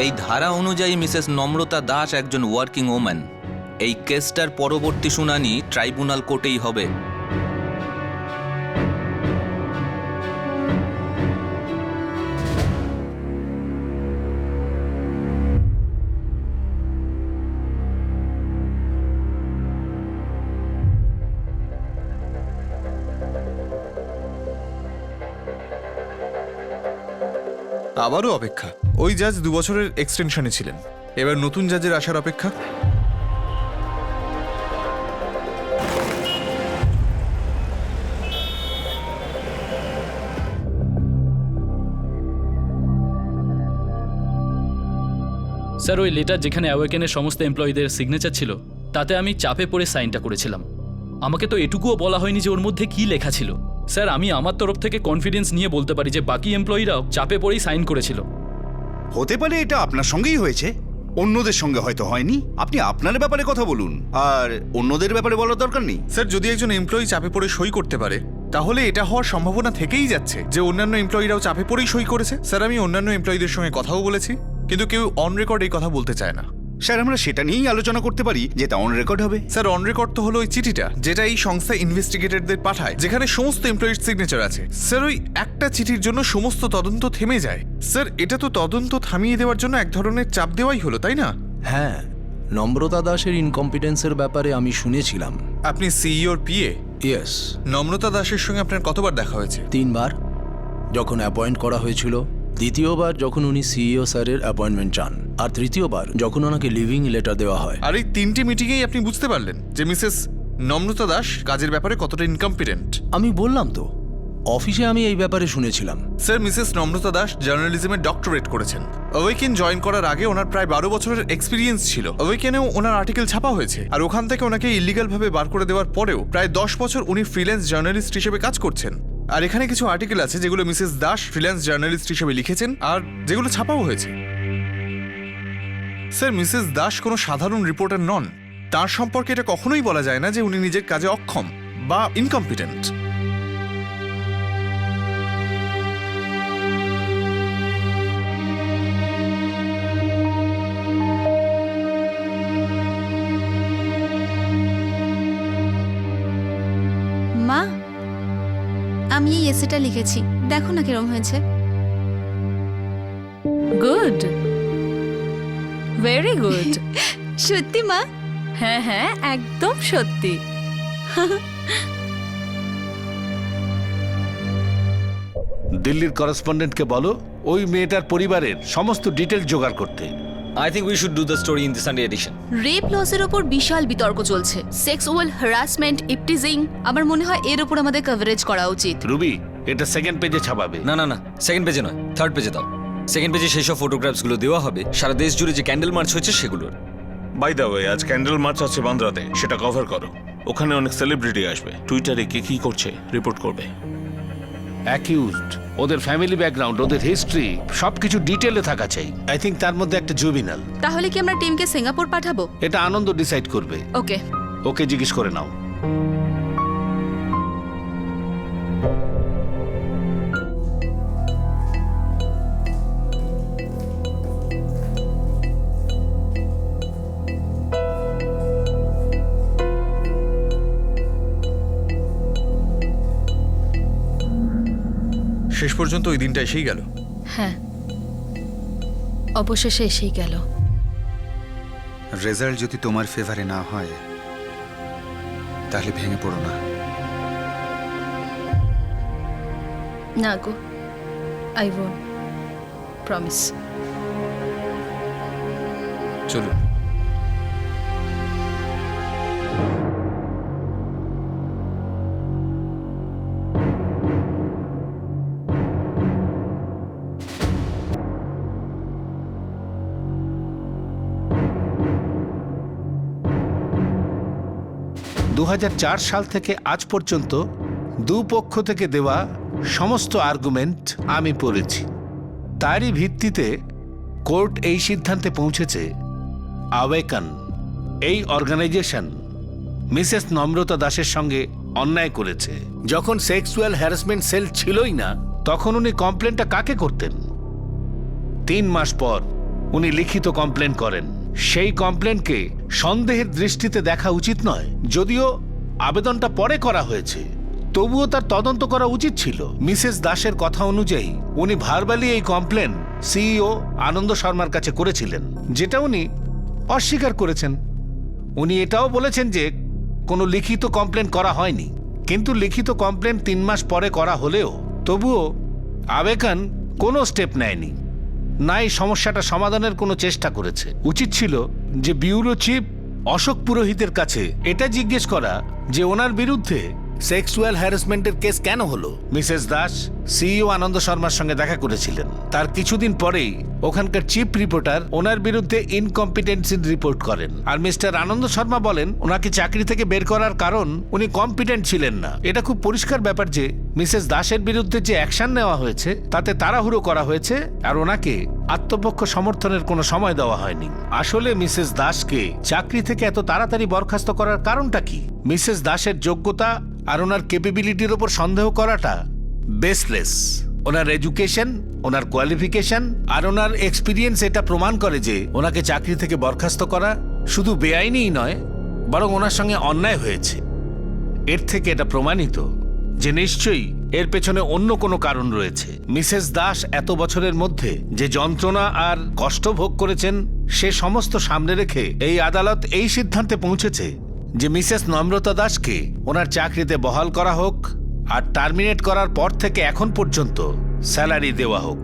এই ধারা অনুযায়ী মিসেস নম্রতা দাস একজন ওয়ার্কিং ওম্যান। এই কেসটার পরবর্তী শুনানি ট্রাইব্যুনাল কোর্টেই হবে। আবারও অপেক্ষা। ওই জাজ 2 বছরের এক্সটেনশনে ছিলেন, এবার নতুন জাজের আসার অপেক্ষা। স্যার ওই লেটার যেখানে অ্যাওয়েকেনের সমস্ত এমপ্লয়ীদের সিগনেচার ছিল তাতে আমি চাপে পড়ে সাইনটা করেছিলাম। আমাকে তো এটুকুও বলা হয়নি যে ওর মধ্যে কি লেখা ছিল। স্যার আমি আমার তরফ থেকে কনফিডেন্স নিয়ে বলতে পারি যে বাকি এমপ্লয়িরাও চাপে পড়েই সাইন করেছিল। হতে পারে এটা আপনার সঙ্গেই হয়েছে, অন্যদের সঙ্গে হয়তো হয়নি। আপনি আপনার ব্যাপারে কথা বলুন, আর অন্যদের ব্যাপারে বলার দরকার নেই। স্যার যদি একজন এমপ্লয়ি চাপে পড়ে সই করতে পারে তাহলে এটা হওয়ার সম্ভাবনা থেকেই যাচ্ছে যে অন্যান্য এমপ্লয়িরাও চাপে পড়েই সই করেছে। স্যার আমি অন্যান্য এমপ্লয়িদের সঙ্গে কথাও বলেছি, কিন্তু কেউ অন রেকর্ড এই কথা বলতে চায় না। স্যার আমরা সেটা নিয়েই আলোচনা করতে পারি যেটা অন রেকর্ড হবে। স্যার অন রেকর্ড তো হলো ওই চিঠিটা যেটা এই সংস্থা ইনভেস্টিগেটরদের পাঠায়, যেখানে সমস্ত এমপ্লয়ির সিগনেচার আছে। স্যার ওই একটা চিঠির জন্য সমস্ত তদন্ত থেমে যায়। স্যার এটা তো তদন্ত থামিয়ে দেওয়ার জন্য এক ধরনের চাপ দেওয়াই হলো, তাই না? হ্যাঁ, নম্রতা দাসের ইনকম্পিটেন্সের ব্যাপারে আমি শুনেছিলাম। আপনি সিইওর পিএ? ইয়েস। নম্রতা দাসের সঙ্গে আপনার কতবার দেখা হয়েছে? 3 বার, যখন অ্যাপয়েন্ট করা হয়েছিল, দ্বিতীয়বার যখন উনি সিইও স্যারের অ্যাপয়েন্টমেন্ট চান, আর তৃতীয়বার যখন ওনাকে লিভিং লেটার দেওয়া হয়। আর এই 3টি মিটিংয়েই আপনি বুঝতে পারলেন যে মিসেস নম্রতা দাস কাজের ব্যাপারে কতটা ইনকম্পিটেন্ট। আমি বললাম তো, অফিসে আমি এই ব্যাপারে শুনেছিলাম। স্যার মিসেস নম্রতা দাস জার্নালিজমে ডক্টরেট করেছেন। অওয়েকেন জয়েন করার আগে ওনার প্রায় 12 বছরের এক্সপিরিয়েন্স ছিল। অওয়েকেনেও ওনার আর্টিকেল ছাপা হয়েছে, আর ওখান থেকে ওনাকে ইলিগাল ভাবে বার করে দেওয়ার পরেও প্রায় 10 বছর উনি ফ্রিল্যান্স জার্নালিস্ট হিসেবে কাজ করছেন। আর এখানে কিছু আর্টিকেল আছে যেগুলো মিসেস দাস ফ্রিল্যান্স জার্নালিস্ট হিসেবে লিখেছেন আর যেগুলো ছাপাও হয়েছে। স্যার মিসেস দাস কোনো সাধারণ রিপোর্টার নন। তার সম্পর্কে এটা কখনোই বলা যায় না যে উনি নিজের কাজে অক্ষম বা ইনকম্পিটেন্ট। মা, আমি এই এসেটা লিখেছি, দেখো না কিরম হয়েছে। Good, very good. সত্যি মা, হ্যাঁ হ্যাঁ একদম সত্যি। দিল্লির করেসপন্ডেন্টকে বলো ওই মেয়েটার পরিবারের সমস্ত ডিটেল জোগাড় করতে। I think we should do the story in the Sunday edition. Rape লসের ওপর বিশাল বিতর্ক চলছে, সেক্সুয়াল হ্যারাসমেন্ট, ইপটিজিং। আমার মনে হয় এর ওপর আমাদের কভারেজ করা উচিত। রুবি, এটা সেকেন্ড পেজে ছাপাবে। না না না, সেকেন্ড পেজে নয়, থার্ড পেজে দাও। সেকেন্ড পেজে সেই সব ফটোগ্রাফসগুলো দেওয়া হবে সারা দেশ জুড়ে যে ক্যান্ডেল মার্চ হয়েছে সেগুলোর। বাই দ্য ওয়ে, আজ ক্যান্ডেল মার্চ আছে বান্দ্রাতে, সেটা কভার করো। ওখানে অনেক সেলিব্রিটি আসবে, টুইটারে কে কি করছে রিপোর্ট করবে। অ্যাকিউজড, ওদের ফ্যামিলি ব্যাকগ্রাউন্ড, ওদের হিস্ট্রি সবকিছু ডিটেলে থাকা চাই। আই থিঙ্ক তার মধ্যে একটা জুবিনাল। তাহলে কি আমরা টিমকে সিঙ্গাপুর পাঠাবো? এটা আনন্দ ডিসাইড করবে। ওকে, ওকে জিজ্ঞেস করে নাও। শেষ পর্যন্ত ওই দিনটা এসেই গেল। হ্যাঁ, অবশেষে এসেই গেল। রেজাল্ট যদি তোমার ফেভারে না হয় তাহলে ভেঙে পড়ো না। না গো, আই ওয়ন্ট, প্রমিস। চলুন। সাল থেকে আজ পর্যন্ত দুপক্ষ থেকে দেওয়া সমস্ত আর্গুমেন্ট আমি পড়েছি। তারই ভিত্তিতে কোর্ট এই সিদ্ধান্তে পৌঁছেছে আওয়েকন এই অর্গানাইজেশন মিসেস নম্রতা দাসের সঙ্গে অন্যায় করেছে। যখন সেক্সুয়াল হ্যারাসমেন্ট সেল ছিলই না, তখন উনি কমপ্লেনটা কাকে করতেন? 3 মাস পর উনি লিখিত কমপ্লেন করেন। সেই কমপ্লেনকে সন্দেহের দৃষ্টিতে দেখা উচিত নয়। যদিও আবেদনটা পরে করা হয়েছে, তবুও তার তদন্ত করা উচিত ছিল। মিসেস দাসের কথা অনুযায়ী উনি ভার্বালি এই কমপ্লেন সিইও আনন্দ শর্মার কাছে করেছিলেন, যেটা উনি অস্বীকার করেছেন। উনি এটাও বলেছেন যে কোনো লিখিত কমপ্লেন করা হয়নি। কিন্তু লিখিত কমপ্লেন 3 মাস পরে করা হলেও তবুও আবেকন কোনো স্টেপ নেয়নি, না এই সমস্যাটা সমাধানের কোনো চেষ্টা করেছে। উচিত ছিল যে ব্যুরো চিফ অশোক পুরোহিতের কাছে এটা জিজ্ঞেস করা যে ওনার বিরুদ্ধে সেক্সুয়াল হ্যারাসমেন্টের কেস কেন হলো। মিসেস দাস সিইও আনন্দ শর্মার সঙ্গে দেখা করেছিলেন। তার কিছুদিন পরেই ওখানকার চিফ রিপোর্টার ওনার বিরুদ্ধে ইনকম্পিটেন্সির রিপোর্ট করেন। আর মিস্টার আনন্দ শর্মা বলেন ওনাকে চাকরি থেকে বের করার কারণ উনি কম্পিটেন্ট ছিলেন না। এটা খুব পরিষ্কার ব্যাপার যে মিসেস দাসের বিরুদ্ধে যে অ্যাকশন নেওয়া হয়েছে তাতে তাড়াহুড়ো করা হয়েছে, আর ওনাকে আত্মপক্ষ সমর্থনের কোনো সময় দেওয়া হয়নি। আসলে মিসেস দাসকে চাকরি থেকে এত তাড়াতাড়ি বরখাস্ত করার কারণটা কি? মিসেস দাসের যোগ্যতা আর ওনার ক্যাপাবিলিটির ওপর সন্দেহ করাটা বেসলেস। ওনার এডুকেশন, ওনার কোয়ালিফিকেশন আর ওনার এক্সপিরিয়েন্স এটা প্রমাণ করে যে ওনাকে চাকরি থেকে বরখাস্ত করা শুধু বেআইনিই নয়, বরং ওনার সঙ্গে অন্যায় হয়েছে। এর থেকে এটা প্রমাণিত যে নিশ্চয়ই এর পেছনে অন্য কোনো কারণ রয়েছে। মিসেস দাস এত বছরের মধ্যে যে যন্ত্রণা আর কষ্ট ভোগ করেছেন সে সমস্ত সামনে রেখে এই আদালত এই সিদ্ধান্তে পৌঁছেছে যে মিসেস নম্রতা দাসকে ওনার চাকরিতে বহাল করা হোক আর টার্মিনেট করার পর থেকে এখন পর্যন্ত স্যালারি দেওয়া হোক।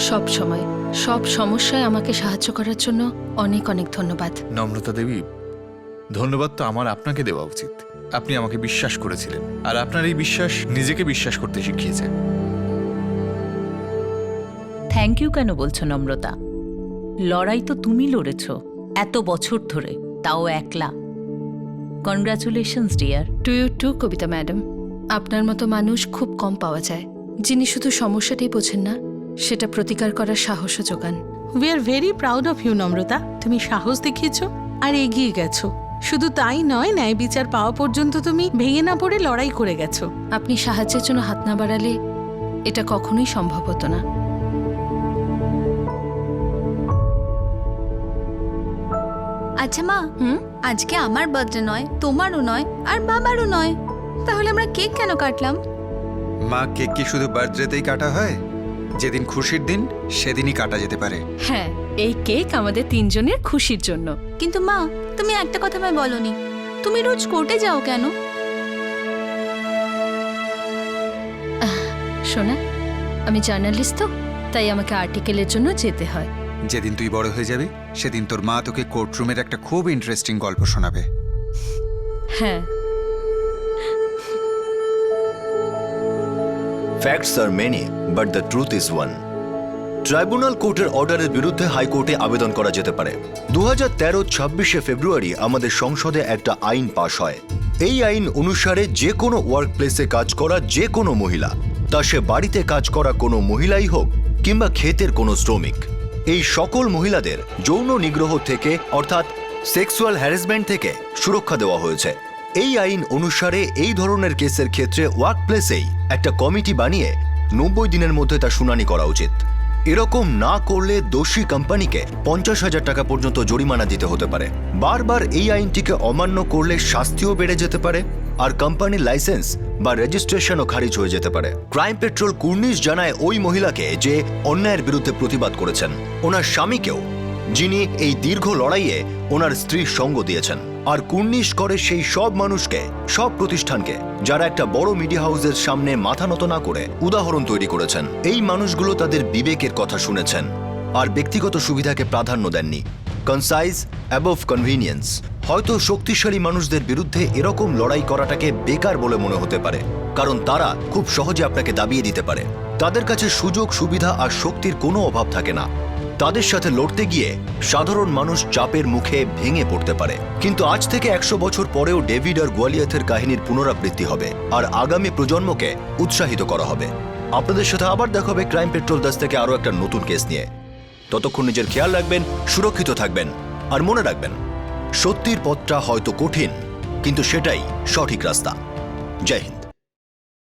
সব সময় সব সমস্যায় আমাকে সাহায্য করার জন্য অনেক অনেক ধন্যবাদ। নম্রতা দেবী, ধন্যবাদ তো আমার আপনাকে দেওয়া উচিত। আপনি আমাকে বিশ্বাস করেছিলেন, আর আপনার এই বিশ্বাস নিজেকে বিশ্বাস করতে শিখিয়েছে। থ্যাংক ইউ কেন বলছো নম্রতা? লড়াই তো তুমি লড়েছ এত বছর ধরে, তাও একলা। Congratulations dear. To you to Kabita madam. আপনার মতো মানুষ খুব কম পাওয়া যায়, যিনি শুধু সমস্যাটাই বোঝেন না, সেটা প্রতিকার করার সাহসও যোগান। We are very proud of you Namrata. তুমি সাহস দেখিয়েছো আর এগিয়ে গেছো। শুধু তাই নয়, ন্যায় বিচার পাওয়া পর্যন্ত তুমি ভেঙে না পড়ে লড়াই করে গেছো। আপনি সাহায্যের জন্য হাত না বাড়ালে এটা কখনোই সম্ভব হতো না। আচ্ছা মা, আজকে আমার বার্থডে নয়, তোমারও নয়, আর বাবারও নয়। তাহলে আমরা কেক কেন কাটলাম? মা, কেক কি শুধু বার্থডেতেই কাটা হয়? যেদিন খুশির দিন সেদিনই কাটা যেতে পারে। হ্যাঁ, এই কেক আমাদের তিনজনের খুশির জন্য। কিন্তু মা, তুমি একটা কথা আমায় বলনি, তুমি রোজ কোর্টে যাও কেন? শোনা, আমি জার্নালিস্ট তো, তাই আমাকে আর্টিকেলের জন্য যেতে হয়। যেদিন তুই বড় হয়ে যাবি সেদিন তোর মা তোকে কোর্টরুমের একটা খুব ইন্টারেস্টিং গল্প শোনাবে। হ্যাঁ। Facts are many, but the truth is one. Tribunal কোর্টের অর্ডারের বিরুদ্ধে হাইকোর্টে আবেদন করা যেতে পারে। 2013 26শে ফেব্রুয়ারি আমাদের সংসদে একটা আইন পাশ হয়। এই আইন অনুসারে যে কোনো ওয়ার্ক প্লেসে কাজ করা যে কোনো মহিলা, তা সে বাড়িতে কাজ করা কোনো মহিলাই হোক কিংবা ক্ষেতের কোনো শ্রমিক, এই সকল মহিলাদের যৌন নিগ্রহ থেকে অর্থাৎ সেক্সুয়াল হ্যারাসমেন্ট থেকে সুরক্ষা দেওয়া হয়েছে। এই আইন অনুসারে এই ধরনের কেসের ক্ষেত্রে ওয়ার্ক প্লেসেই একটা কমিটি বানিয়ে 90 দিনের মধ্যে তা শুনানি করা উচিত। এরকম না করলে দোষী কোম্পানিকে 50,000 টাকা পর্যন্ত জরিমানা দিতে হতে পারে। বারবার এই আইনটিকে অমান্য করলে শাস্তিও বেড়ে যেতে পারে, আর কোম্পানির লাইসেন্স বা রেজিস্ট্রেশনও খারিজ হয়ে যেতে পারে। ক্রাইম পেট্রোল কুর্নিশ জানায় ওই মহিলাকে যে অন্যায়ের বিরুদ্ধে প্রতিবাদ করেছেন, ওনার স্বামীকেও, যিনি এই দীর্ঘ লড়াইয়ে ওনার স্ত্রীর সঙ্গ দিয়েছেন। আর কুর্নিশ করে সেই সব মানুষকে, সব প্রতিষ্ঠানকে যারা একটা বড় মিডিয়া হাউসের সামনে মাথা নত না করে উদাহরণ তৈরি করেছেন। এই মানুষগুলো তাদের বিবেকের কথা শুনেছেন আর ব্যক্তিগত সুবিধাকে প্রাধান্য দেননি। Concise above convenience. হয়তো শক্তিশালী মানুষদের বিরুদ্ধে এরকম লড়াই করাটাকে বেকার বলে মনে হতে পারে, কারণ তারা খুব সহজে আপনাকে দাবিয়ে দিতে পারে। তাদের কাছে সুযোগ সুবিধা আর শক্তির কোনো অভাব থাকে না। তাদের সাথে লড়তে গিয়ে সাধারণ মানুষ চাপের মুখে ভেঙে পড়তে পারে। কিন্তু আজ থেকে 100 বছর পরেও ডেভিড আর গোয়ালিয়থের কাহিনীর পুনরাবৃত্তি হবে আর আগামী প্রজন্মকে উৎসাহিত করা হবে। আপনাদের সাথে আবার দেখা হবে ক্রাইম পেট্রোল 10 থেকে আরো একটা নতুন কেস নিয়ে। ততক্ষণ নিজের খেয়াল রাখবেন, সুরক্ষিত থাকবেন, আর মনে রাখবেন, সত্যির পথটা হয়তো কঠিন, কিন্তু সেটাই সঠিক রাস্তা। জয় হিন্দ।